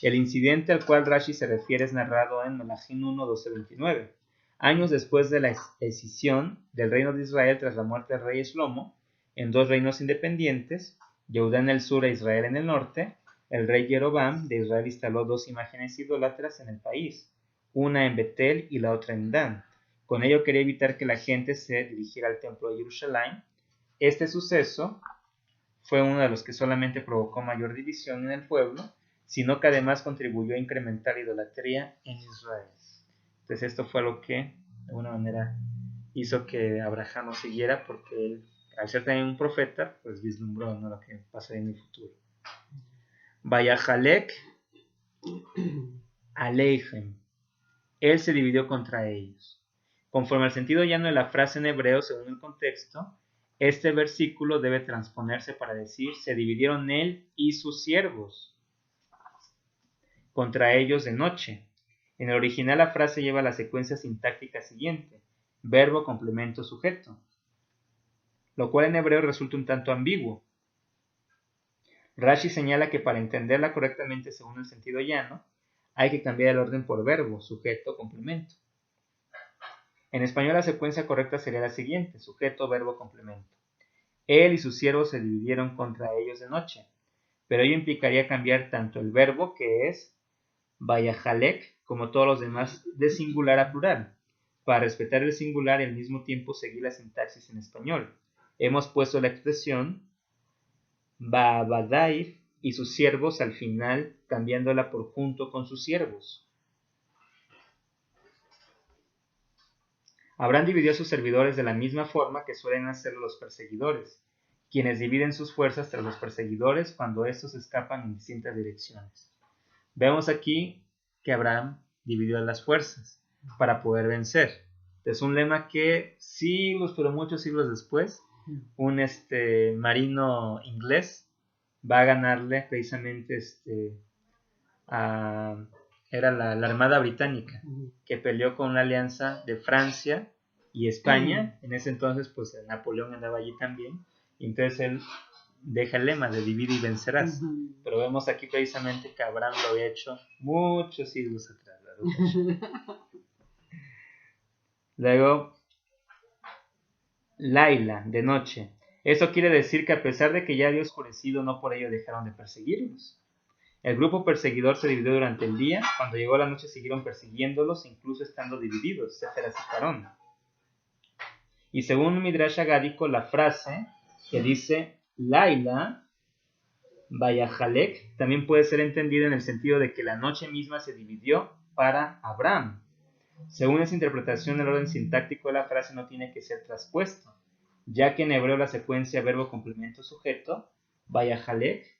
Speaker 2: El incidente al cual Rashi se refiere es narrado en Melahim 1, 12-29. Años después de la escisión del reino de Israel tras la muerte del rey Shlomo, en 2 reinos independientes, Yehudá en el sur e Israel en el norte, el rey Jeroboam de Israel instaló 2 imágenes idólatras en el país, una en Betel y la otra en Dan. Con ello quería evitar que la gente se dirigiera al templo de Jerusalén. Este suceso fue uno de los que solamente provocó mayor división en el pueblo, sino que además contribuyó a incrementar la idolatría en Israel. Entonces esto fue lo que de alguna manera hizo que Abraham no siguiera, porque él, al ser también un profeta, pues vislumbró, ¿no?, lo que pasaría en el futuro. Vayajalek Aleichem. él se dividió contra ellos. Conforme al sentido llano de la frase en hebreo, según el contexto, este versículo debe transponerse para decir, se dividieron él y sus siervos contra ellos de noche. En el original la frase lleva la secuencia sintáctica siguiente, verbo, complemento, sujeto, lo cual en hebreo resulta un tanto ambiguo. Rashi señala que para entenderla correctamente según el sentido llano, hay que cambiar el orden por verbo, sujeto, complemento. En español la secuencia correcta sería la siguiente, sujeto, verbo, complemento. Él y sus siervos se dividieron contra ellos de noche, pero ello implicaría cambiar tanto el verbo, que es vayajalek, como todos los demás, de singular a plural, para respetar el singular y al mismo tiempo seguir la sintaxis en español. Hemos puesto la expresión Ba'abadaif y sus siervos al final, cambiándola por junto con sus siervos. Abraham dividió a sus servidores de la misma forma que suelen hacerlo los perseguidores, quienes dividen sus fuerzas tras los perseguidores cuando estos escapan en distintas direcciones. Vemos aquí que Abraham dividió las fuerzas para poder vencer. Es un lema que siglos, pero muchos siglos después, un marino inglés va a ganarle precisamente era la Armada Británica, que peleó con una alianza de Francia y España. En ese entonces pues Napoleón andaba allí también, y entonces él deja el lema de divide y vencerás. Pero vemos aquí precisamente que Abraham lo había hecho muchos siglos atrás. Luego, Laila, de noche. Eso quiere decir que a pesar de que ya había oscurecido, no por ello dejaron de perseguirlos. El grupo perseguidor se dividió durante el día, cuando llegó la noche siguieron persiguiéndolos, incluso estando divididos, Sefer Zikaron. Y según Midrash Agádico, la frase que dice Laila, Vayajalek, también puede ser entendida en el sentido de que la noche misma se dividió para Abraham. Según esa interpretación, el orden sintáctico de la frase no tiene que ser traspuesto, ya que en hebreo la secuencia verbo complemento sujeto, Vayajalek,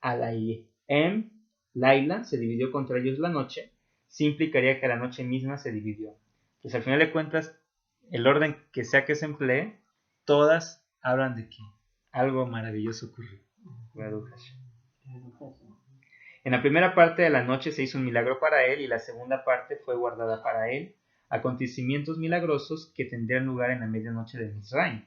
Speaker 2: Alayhem, Laila, se dividió contra ellos la noche, sí implicaría que la noche misma se dividió. Pues al final de cuentas, el orden que sea que se emplee, todas hablan de que algo maravilloso ocurrió. En la primera parte de la noche se hizo un milagro para él y la segunda parte fue guardada para él, acontecimientos milagrosos que tendrían lugar en la medianoche de Misraim.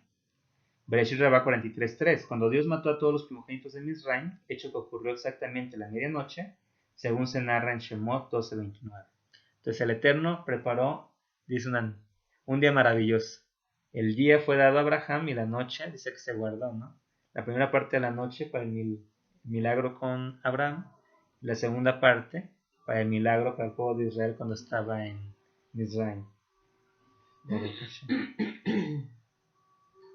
Speaker 2: Bereshit Rabá 43.3. Cuando Dios mató a todos los primogénitos de Misraim, hecho que ocurrió exactamente la medianoche, según se narra en Shemot 12.29. Entonces el Eterno preparó, dice un día maravilloso. El día fue dado a Abraham y la noche, dice que se guardó, ¿no? La primera parte de la noche para el milagro con Abraham, la segunda parte para el milagro para el pueblo de Israel cuando estaba en Misraim.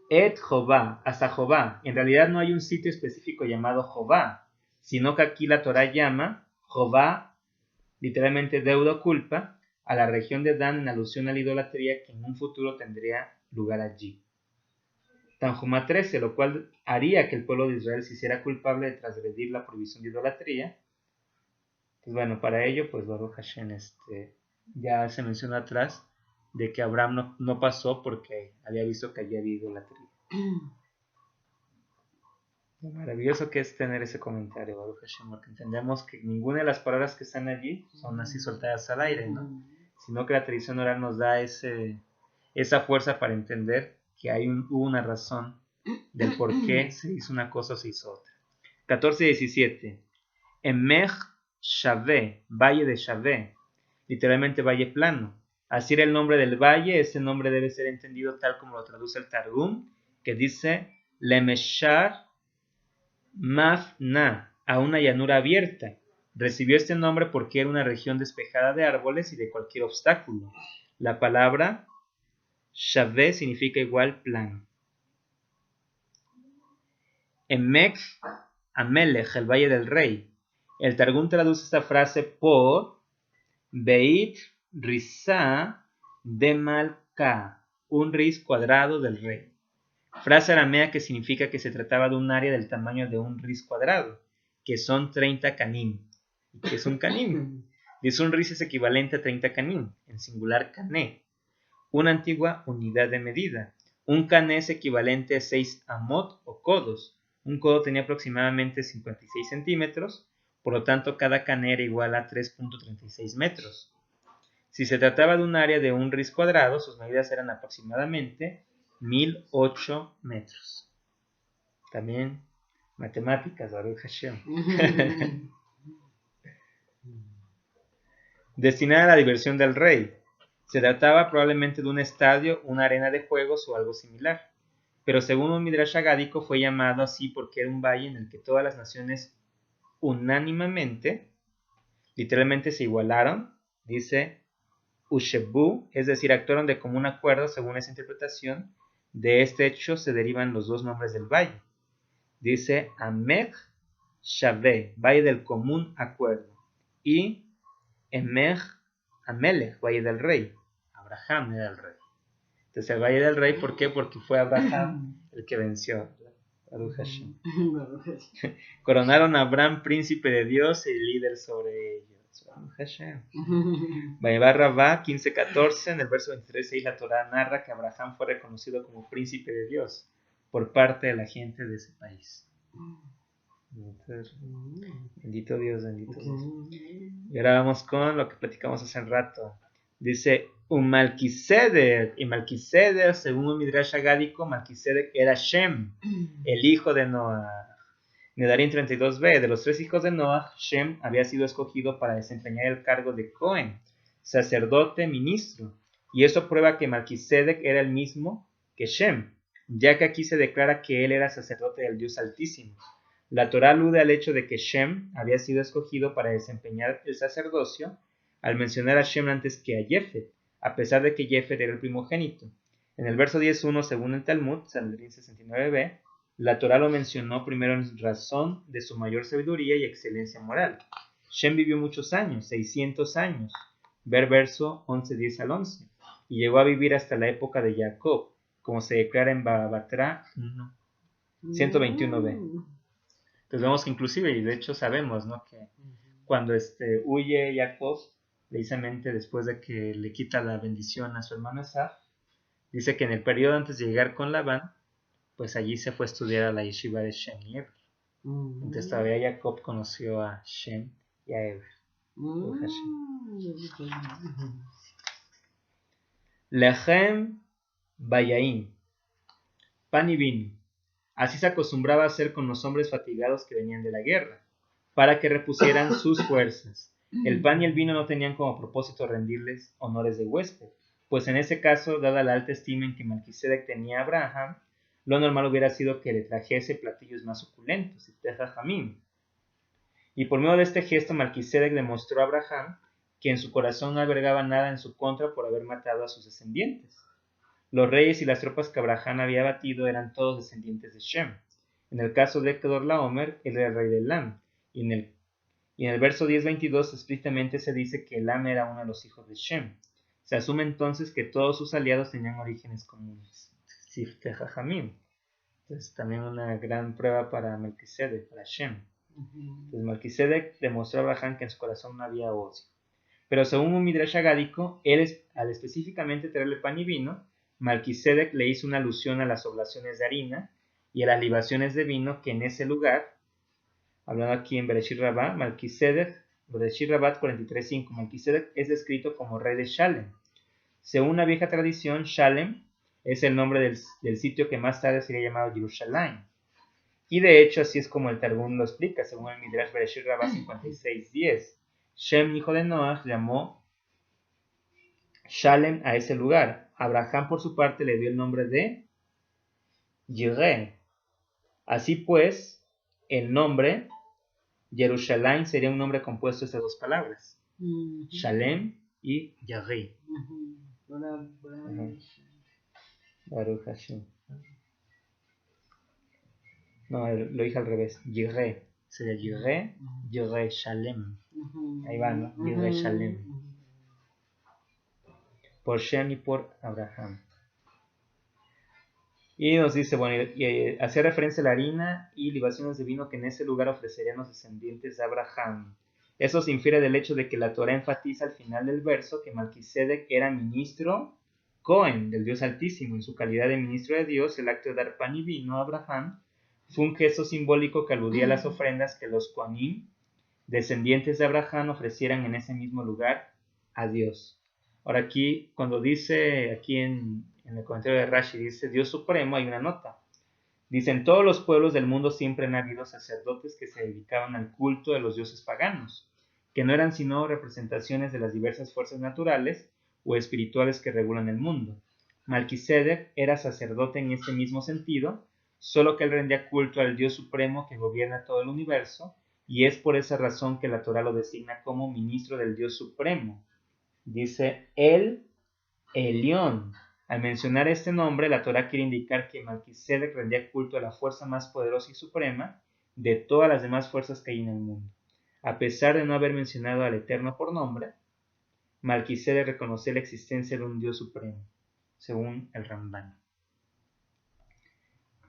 Speaker 2: Et Jobá, hasta Jobá. En realidad no hay un sitio específico llamado Jobá, sino que aquí la Torá llama Jobá, literalmente deuda o culpa, a la región de Dan en alusión a la idolatría que en un futuro tendría lugar allí. Tanjumá 13, lo cual haría que el pueblo de Israel se hiciera culpable de transgredir la prohibición de idolatría. Pues bueno, para ello, pues Baruch Hashem, ya se menciona atrás de que Abraham no pasó porque había visto que allí había idolatría. Lo maravilloso que es tener ese comentario, Baruch Hashem, porque entendemos que ninguna de las palabras que están allí son así soltadas al aire, ¿no? Sino que la tradición oral nos da esa fuerza para entender que hubo una razón del por qué se hizo una cosa o se hizo otra. 14:17. Emech Shavé, valle de Shavé, literalmente valle plano. Así era el nombre del valle. Ese nombre debe ser entendido tal como lo traduce el Targum, que dice Lemeshar Mafna, a una llanura abierta. Recibió este nombre porque era una región despejada de árboles y de cualquier obstáculo. La palabra Shavé significa igual plano. Emek Amelech, el valle del rey. El Targum traduce esta frase por Beit Rizá de Malka, un riz cuadrado del rey. Frase aramea que significa que se trataba de un área del tamaño de un riz cuadrado, que son 30 canim. ¿Qué es un canim? Dice un ris es equivalente a 30 canín, en singular cané, una antigua unidad de medida. Un cané es equivalente a 6 amot o codos. Un codo tenía aproximadamente 56 centímetros, por lo tanto cada cané era igual a 3.36 metros. Si se trataba de un área de un ris cuadrado, sus medidas eran aproximadamente 1008 metros. También matemáticas, Baruch Hashem. Destinada a la diversión del rey. Se trataba probablemente de un estadio, una arena de juegos o algo similar. Pero según un midrash agádico fue llamado así porque era un valle en el que todas las naciones unánimemente, literalmente se igualaron, dice Ushebu, es decir, actuaron de común acuerdo. Según esa interpretación, de este hecho se derivan los dos nombres del valle. Dice Amech Shaveh, valle del común acuerdo, y Emech Amelech, valle del rey. Abraham era el rey. Entonces el valle del rey, ¿por qué? Porque fue Abraham el que venció. Baruch Hashem. Coronaron a Abraham príncipe de Dios y líder sobre ellos. Baruch Hashem. Vayevar Rabá 15:14, en el verso 23, la Torah narra que Abraham fue reconocido como príncipe de Dios por parte de la gente de ese país. Entonces, bendito Dios, bendito Dios. Y ahora vamos con lo que platicamos hace un rato. Dice Malquisedec, y Malquisedec, según un midrash agádico, Malquisedec era Shem, el hijo de Noah. Nedarim 32b, de los 3 hijos de Noah, Shem había sido escogido para desempeñar el cargo de Cohen, sacerdote ministro, y eso prueba que Malquisedec era el mismo que Shem, ya que aquí se declara que él era sacerdote del Dios Altísimo. La Torah alude al hecho de que Shem había sido escogido para desempeñar el sacerdocio al mencionar a Shem antes que a Jefet, a pesar de que Jefet era el primogénito. En el verso 10.1, según el Talmud, Sanedrín 69b, la Torah lo mencionó primero en razón de su mayor sabiduría y excelencia moral. Shem vivió muchos años, 600 años, ver verso 11.10 al 11, y llegó a vivir hasta la época de Jacob, como se declara en Babatra 121b. Entonces vemos que inclusive, y de hecho sabemos, ¿no?, que cuando huye Jacob, precisamente después de que le quita la bendición a su hermano Esaf, dice que en el periodo antes de llegar con Labán, pues allí se fue a estudiar a la yeshiva de Shem y Eber. Entonces todavía Jacob conoció a Shem y a Eber. Lechem Bayaim, pan y vino. Así se acostumbraba a hacer con los hombres fatigados que venían de la guerra, para que repusieran sus fuerzas. El pan y el vino no tenían como propósito rendirles honores de huésped, pues en ese caso, dada la alta estima en que Malquisedec tenía a Abraham, lo normal hubiera sido que le trajese platillos más suculentos, y por medio de este gesto Malquisedec demostró a Abraham que en su corazón no albergaba nada en su contra por haber matado a sus descendientes. Los reyes y las tropas que Abraham había batido eran todos descendientes de Shem. En el caso de Kedorlaomer, él era el rey de Elam, y en el verso 10:22 explícitamente se dice que Elam era uno de los hijos de Shem. Se asume entonces que todos sus aliados tenían orígenes comunes. Sifteh Jajamim. Entonces también una gran prueba para Melquisedec, para Shem. Entonces Melquisedec demostró a Abraham que en su corazón no había odio. Pero según un midrash agádico, él, al específicamente traerle pan y vino, Melquisedec le hizo una alusión a las oblaciones de harina y a las libaciones de vino que en ese lugar, hablando aquí en Bereshit Rabbah, Melquisedec, Bereshit Rabbah 43.5, Melquisedec es descrito como rey de Shalem. Según una vieja tradición, Shalem es el nombre del sitio que más tarde sería llamado Jerusalén. Y de hecho así es como el Targum lo explica, según el Midrash Bereshit Rabbah 56.10. Shem, hijo de Noah, llamó Shalem a ese lugar. Abraham, por su parte, le dio el nombre de Yireh. Así pues, el nombre Jerusalén sería un nombre compuesto de estas dos palabras, Shalem y Yireh. Baruch Hashem. No, lo dije al revés. Yireh. Sería Yireh, Yireh Shalem. Ahí va, ¿no? Yireh Shalem. Por Shem y por Abraham. Y nos dice, bueno, hacía referencia a la harina y libaciones de vino que en ese lugar ofrecerían los descendientes de Abraham. Eso se infiere del hecho de que la Torá enfatiza al final del verso que Melquisedec era ministro Cohen del Dios Altísimo. En su calidad de ministro de Dios, el acto de dar pan y vino a Abraham fue un gesto simbólico que aludía a las ofrendas que los Coanim, descendientes de Abraham, ofrecieran en ese mismo lugar a Dios. Ahora aquí, cuando dice, aquí en el comentario de Rashi, dice Dios Supremo, hay una nota. Dice, en todos los pueblos del mundo siempre han habido sacerdotes que se dedicaban al culto de los dioses paganos, que no eran sino representaciones de las diversas fuerzas naturales o espirituales que regulan el mundo. Melquisedec era sacerdote en este mismo sentido, solo que él rendía culto al Dios Supremo que gobierna todo el universo, y es por esa razón que la Torá lo designa como ministro del Dios Supremo. Dice el Elión. Al mencionar este nombre, la Torá quiere indicar que Melquisedec rendía culto a la fuerza más poderosa y suprema de todas las demás fuerzas que hay en el mundo. A pesar de no haber mencionado al Eterno por nombre, Melquisedec reconoció la existencia de un Dios supremo, según el Ramban.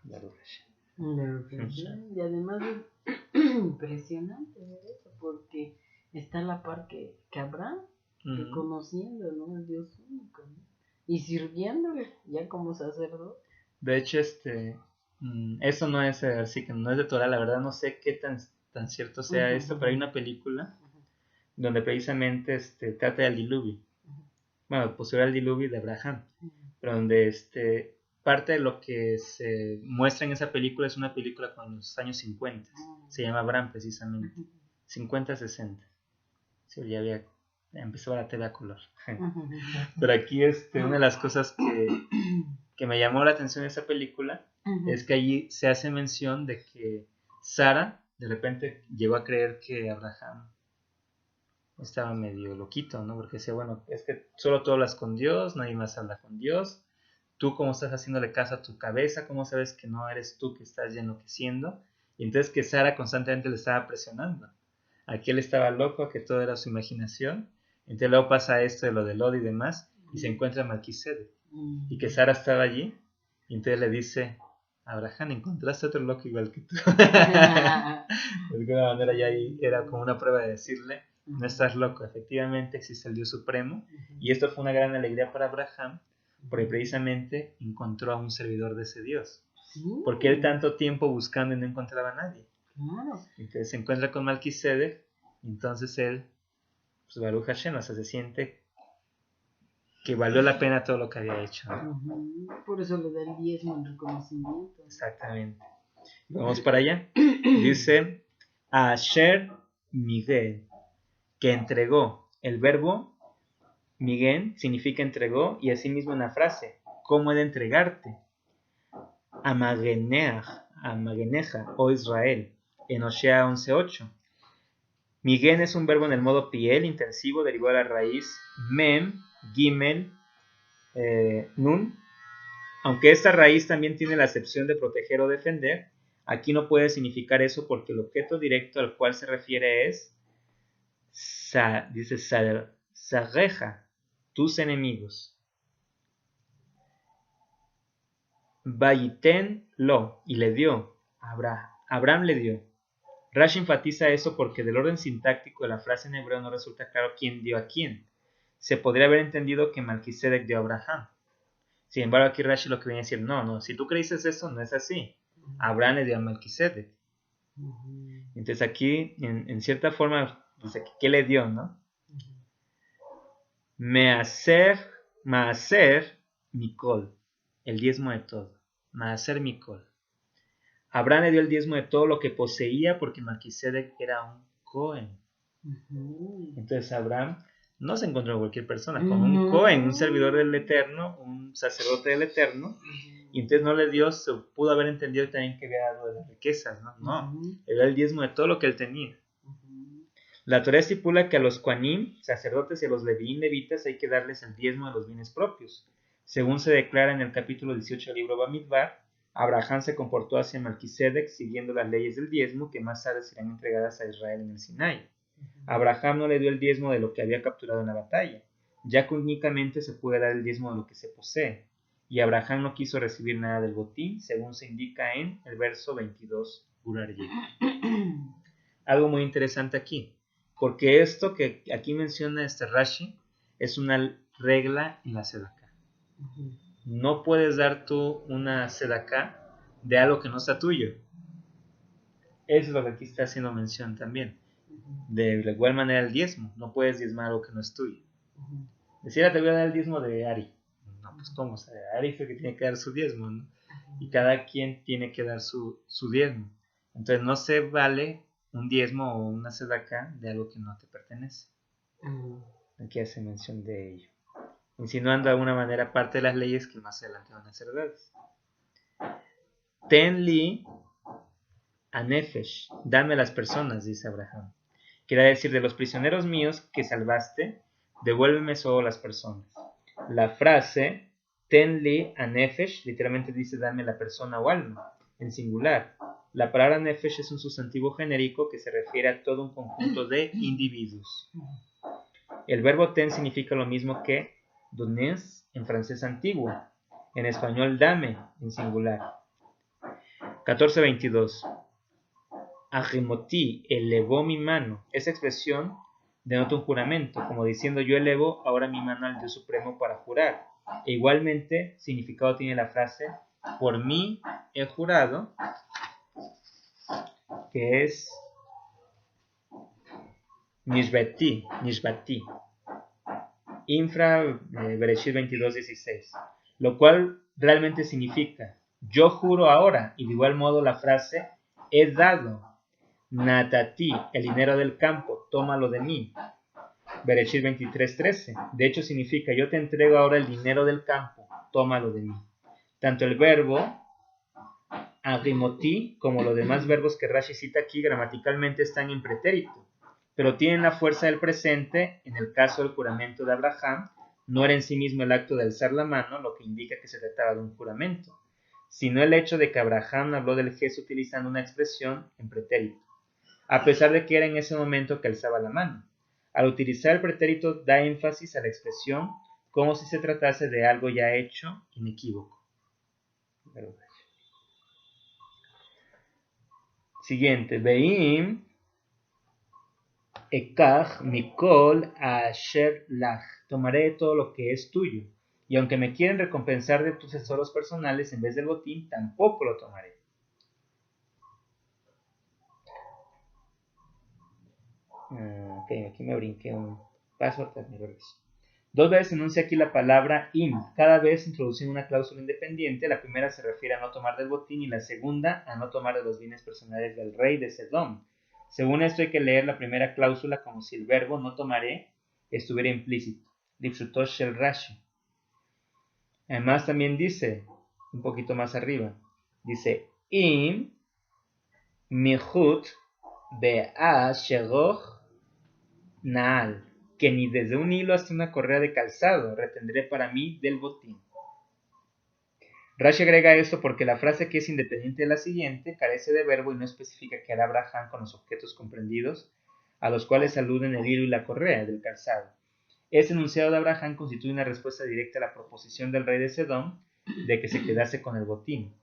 Speaker 3: Y además es impresionante ver eso, porque está la par que Abraham, reconociendo, ¿no?, el Dios único, ¿no?, y sirviéndole ya como sacerdote.
Speaker 2: De hecho, eso no es así, que no es de Torah, la verdad no sé qué tan cierto sea esto, pero hay una película donde precisamente trata del diluvio, bueno, posterior al diluvio de Abraham, pero donde parte de lo que se muestra en esa película es una película con los años 50, se llama Abraham precisamente, 50-60, sí, ya empezó la TV a color. Pero aquí una de las cosas que me llamó la atención de esa película es que allí se hace mención de que Sara de repente llegó a creer que Abraham estaba medio loquito, ¿no? Porque decía, bueno, es que solo tú hablas con Dios, nadie más habla con Dios. Tú, ¿cómo estás haciéndole caso a tu cabeza? ¿Cómo sabes que no eres tú que estás ya enloqueciendo? Y entonces que Sara constantemente le estaba presionando. Aquí él estaba loco, que todo era su imaginación. Entonces luego pasa esto de lo de Lod y demás, y se encuentra Melquisedec. Y que Sara estaba allí, y entonces le dice, Abraham, ¿encontraste otro loco igual que tú? De alguna manera ya ahí era como una prueba de decirle, no estás loco, efectivamente existe el Dios Supremo. Y esto fue una gran alegría para Abraham, porque precisamente encontró a un servidor de ese Dios. Porque él tanto tiempo buscando y no encontraba a nadie. Entonces se encuentra con Melquisedec, y entonces él, pues Baruch Hashem, o sea, se siente que valió la pena todo lo que había hecho, ¿no?
Speaker 3: Por eso le da el diezmo en reconocimiento.
Speaker 2: Exactamente. Vamos para allá. Dice Asher Miguel, que entregó. El verbo Miguel significa entregó, y asimismo en la frase, ¿cómo he de entregarte? Amageneja, oh Israel, en Osea 11:8. Miguel es un verbo en el modo piel intensivo derivado de la raíz mem, gimel, nun. Aunque esta raíz también tiene la acepción de proteger o defender, aquí no puede significar eso porque el objeto directo al cual se refiere es, dice Sareja, tus enemigos. Vayiten lo, y le dio, Abraham le dio. Rashi enfatiza eso porque del orden sintáctico de la frase en hebreo no resulta claro quién dio a quién. Se podría haber entendido que Melquisedec dio a Abraham. Sin embargo, aquí Rashi lo que viene a decir, no, si tú crees eso, no es así. Abraham le dio a Melquisedec. Entonces aquí, en cierta forma, dice, ¿qué le dio, no? Maaser Mikol, el diezmo de todo. Maaser Mikol. Abraham le dio el diezmo de todo lo que poseía porque Melquisedec era un Cohen. Entonces Abraham no se encontró con cualquier persona, con un Cohen, un servidor del Eterno, un sacerdote del Eterno, y entonces no le dio, se pudo haber entendido también que había dado de las riquezas, no, le dio el diezmo de todo lo que él tenía. La Torá estipula que a los Kohanim, sacerdotes, y a los levitas hay que darles el diezmo de los bienes propios. Según se declara en el capítulo 18 del libro Bamidbar, Abraham se comportó hacia Melquisedec siguiendo las leyes del diezmo que más tarde serán entregadas a Israel en el Sinai. Abraham no le dio el diezmo de lo que había capturado en la batalla, ya que únicamente se puede dar el diezmo de lo que se posee, y Abraham no quiso recibir nada del botín, según se indica en el verso 22, Urarye. Algo muy interesante aquí, Porque esto que aquí menciona este Rashi es una regla en la Sedaká. No puedes dar tú una Sedaká de algo que no sea tuyo. Eso es lo que aquí está haciendo mención también. De igual manera el diezmo. No puedes diezmar algo que no es tuyo. Decir, te voy a dar el diezmo de Ari. No, pues ¿cómo? O sea, Ari es el que tiene que dar su diezmo, ¿no? Y cada quien tiene que dar su diezmo. Entonces no se vale un diezmo o una sedaká de algo que no te pertenece. Aquí hace mención de ello, insinuando de alguna manera parte de las leyes que más adelante van a ser dadas. Ten li anefesh, dame las personas, dice Abraham. Quiere decir, de los prisioneros míos que salvaste, devuélveme solo las personas. La frase ten li anefesh literalmente dice dame la persona o alma, en singular. La palabra nefesh es un sustantivo genérico que se refiere a todo un conjunto de individuos. El verbo ten significa lo mismo que donner en francés antiguo, en español dame, en singular. 14:22. Ajimoti, elevó mi mano. Esa expresión denota un juramento, como diciendo yo elevo ahora mi mano al Dios Supremo para jurar. E igualmente, significado tiene la frase por mí he jurado, que es Nishbati, infra Bereshit 22:16, lo cual realmente significa yo juro ahora, y de igual modo la frase he dado, Natati, el dinero del campo, tómalo de mí, Bereshit 23:13, de hecho significa yo te entrego ahora el dinero del campo, tómalo de mí. Tanto el verbo agrimoti como los demás verbos que Rashi cita aquí gramaticalmente están en pretérito, pero tienen la fuerza del presente. En el caso del juramento de Abraham, no era en sí mismo el acto de alzar la mano lo que indica que se trataba de un juramento, sino el hecho de que Abraham habló del gesto utilizando una expresión en pretérito, a pesar de que era en ese momento que alzaba la mano. Al utilizar el pretérito da énfasis a la expresión como si se tratase de algo ya hecho inequívoco. Siguiente, Veim ekach mikol asher lach, tomaré todo lo que es tuyo, y aunque me quieren recompensar de tus tesoros personales en vez del botín, tampoco lo tomaré. Ok, aquí me brinqué un paso, me regreso. Dos veces se enuncia aquí la palabra im, cada vez introduciendo una cláusula independiente. La primera se refiere a no tomar del botín y la segunda a no tomar de los bienes personales del rey de Sedom. Según esto hay que leer la primera cláusula como si el verbo no tomaré estuviera implícito. Lipsutosh el Rashi. Además también dice, un poquito más arriba, dice im mihut be'a sheroch naal, que ni desde un hilo hasta una correa de calzado retendré para mí del botín. Rashi agrega esto porque la frase que es independiente de la siguiente carece de verbo y no especifica qué hará Abraham con los objetos comprendidos, a los cuales aluden el hilo y la correa del calzado. Este enunciado de Abraham constituye una respuesta directa a la proposición del rey de Sedom de que se quedase con el botín.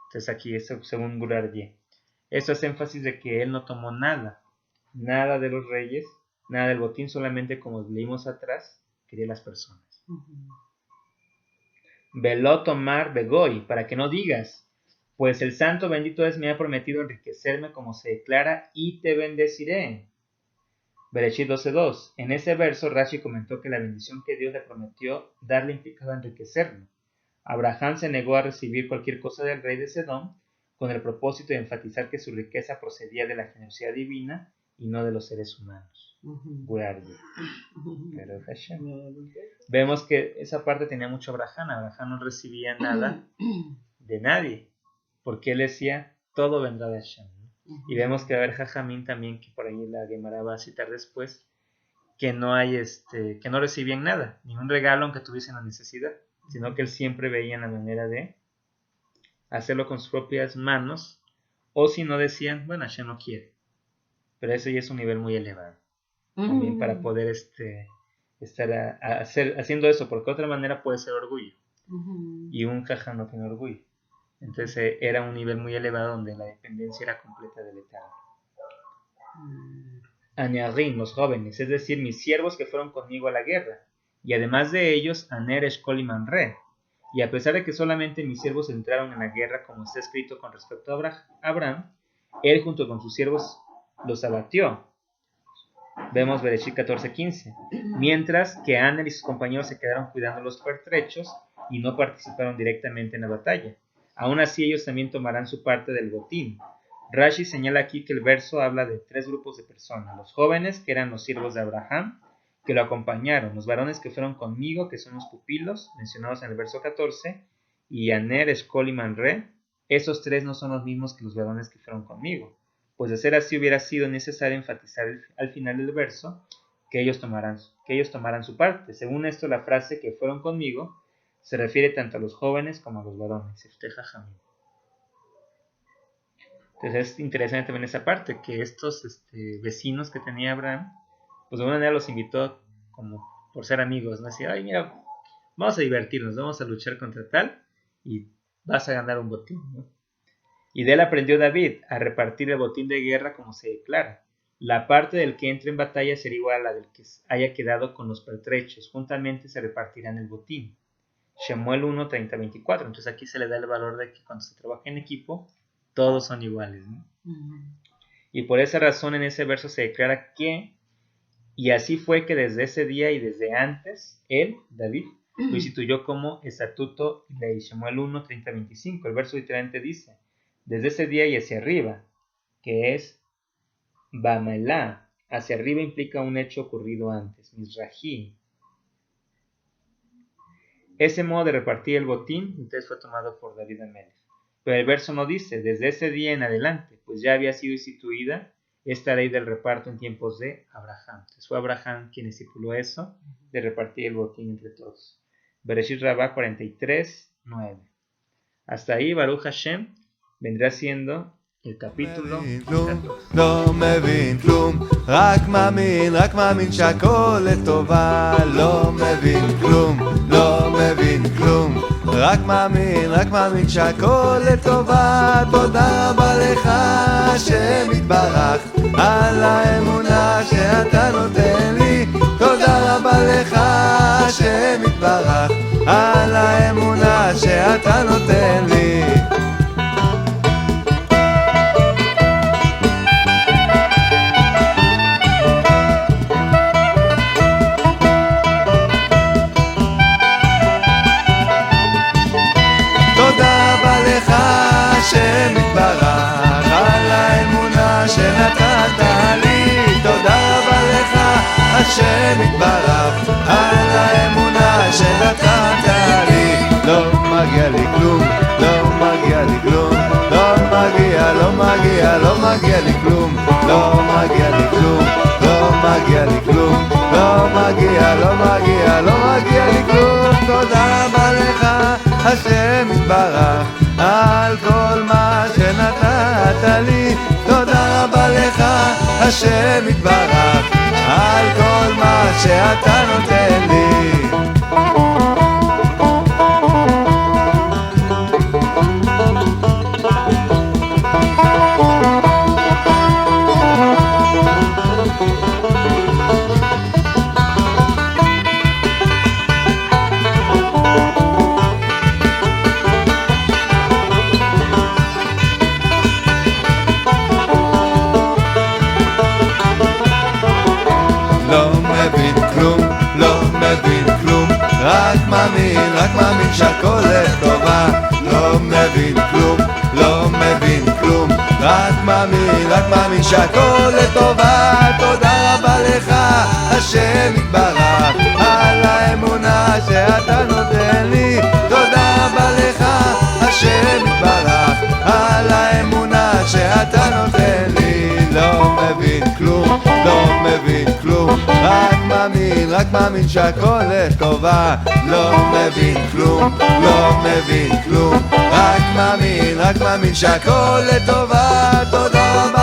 Speaker 2: Entonces aquí, esto según Gurardie, esto es énfasis de que él no tomó nada de los reyes, nada del botín, solamente como leímos atrás, quería las personas. Veló tomar begoy, para que no digas, pues el santo bendito es me ha prometido enriquecerme como se declara y te bendeciré. Bereshit 12:2. En ese verso Rashi comentó que la bendición que Dios le prometió darle implicaba enriquecerlo. Abraham se negó a recibir cualquier cosa del rey de Sedom con el propósito de enfatizar que su riqueza procedía de la generosidad divina y no de los seres humanos. Vemos que esa parte tenía mucho Abraham. Abraham no recibía nada de nadie, porque él decía, todo vendrá de Hashem. Y vemos que va a haber Jajamín también, que por ahí la Gemara va a citar después, que no hay que no recibían nada, ni un regalo aunque tuviesen la necesidad, sino que él siempre veía la manera de hacerlo con sus propias manos, o si no decían, bueno, Hashem no quiere. Pero eso ya es un nivel muy elevado. También para poder estar haciendo eso, porque de otra manera puede ser orgullo. Y un jajam no tiene orgullo. Entonces era un nivel muy elevado donde la dependencia era completa del Eterno. Anearim, los jóvenes, es decir, mis siervos que fueron conmigo a la guerra, y además de ellos, Aner, Eshcol y Manre. Y a pesar de que solamente mis siervos entraron en la guerra, como está escrito con respecto a Abraham, él junto con sus siervos los abatió. Vemos Bereshit 14:15. Mientras que Aner y sus compañeros se quedaron cuidando los pertrechos y no participaron directamente en la batalla. Aún así, ellos también tomarán su parte del botín. Rashi señala aquí que el verso habla de 3 grupos de personas: los jóvenes, que eran los siervos de Abraham, que lo acompañaron, los varones que fueron conmigo, que son los pupilos, mencionados en el verso 14, y Aner, Eshcol y Manre. Esos 3 no son los mismos que los varones que fueron conmigo, pues de ser así hubiera sido necesario enfatizar al final del verso que ellos tomaran su parte. Según esto, la frase que fueron conmigo se refiere tanto a los jóvenes como a los varones. Entonces es interesante también esa parte, que estos vecinos que tenía Abraham, pues de alguna manera los invitó como por ser amigos, ¿no? Así, ay, mira, vamos a divertirnos, vamos a luchar contra tal y vas a ganar un botín, ¿no? Y de él aprendió David a repartir el botín de guerra como se declara. La parte del que entre en batalla será igual a la del que haya quedado con los pertrechos. Juntamente se repartirán el botín. Shemuel 1, 30-24. Entonces aquí se le da el valor de que cuando se trabaja en equipo, todos son iguales, ¿no? Y por esa razón en ese verso se declara que, y así fue que desde ese día y desde antes, él, David, lo instituyó como estatuto de Shemuel 1, 30-25. El verso literalmente dice, desde ese día y hacia arriba, que es Bamelá. Hacia arriba implica un hecho ocurrido antes, Mizrahi. Ese modo de repartir el botín entonces fue tomado por David Amelech. Pero el verso no dice, desde ese día en adelante, pues ya había sido instituida esta ley del reparto en tiempos de Abraham. Entonces fue Abraham quien estipuló eso, de repartir el botín entre todos. Bereshit Rabá 43:9. Hasta ahí, Baruch Hashem, vendrá siendo el capítulo 14.
Speaker 1: לא מבין כלום, רק מאמין שהכל לטובה. לא מבין כלום, לא מבין כלום, רק מאמין שהכל לטובה. תודה רבה לך השם יתברך על האמונה שאתה נותן לי. תודה רבה לך השם יתברך על האמונה שאתה נותן לי. השם יתברך על האמונה שנתת לי. תודה רבה לך השם יתברך על האמונה שנתת לי. לא מגיע לי כלום, לא מגיע לי כלום, לא מגיע לי כלום, לא מגיע לי כלום, לא מגיע לי כלום, לא מגיע לי כלום. תודה רבה לך השם יתברך על כל מה שנתת לי. תודה רבה לך השם יתברך על כל מה שאתה נותן לי. רק מאמין שהכל לטובה. לא מבין כלום, לא מבין כלום, רק מאמין שהכל לטובה. תודה רבה לך השם יתברך על האמונה שאתה נותן לי. תודה רבה לך השם יתברך על האמונה שאתה נותן לי. לא מבין כלום, לא מבין כלום, רק מאמין שהכל לטובה. לא מבין כלום, לא מבין כלום, רק מאמין שהכל לטובה. תודה רבה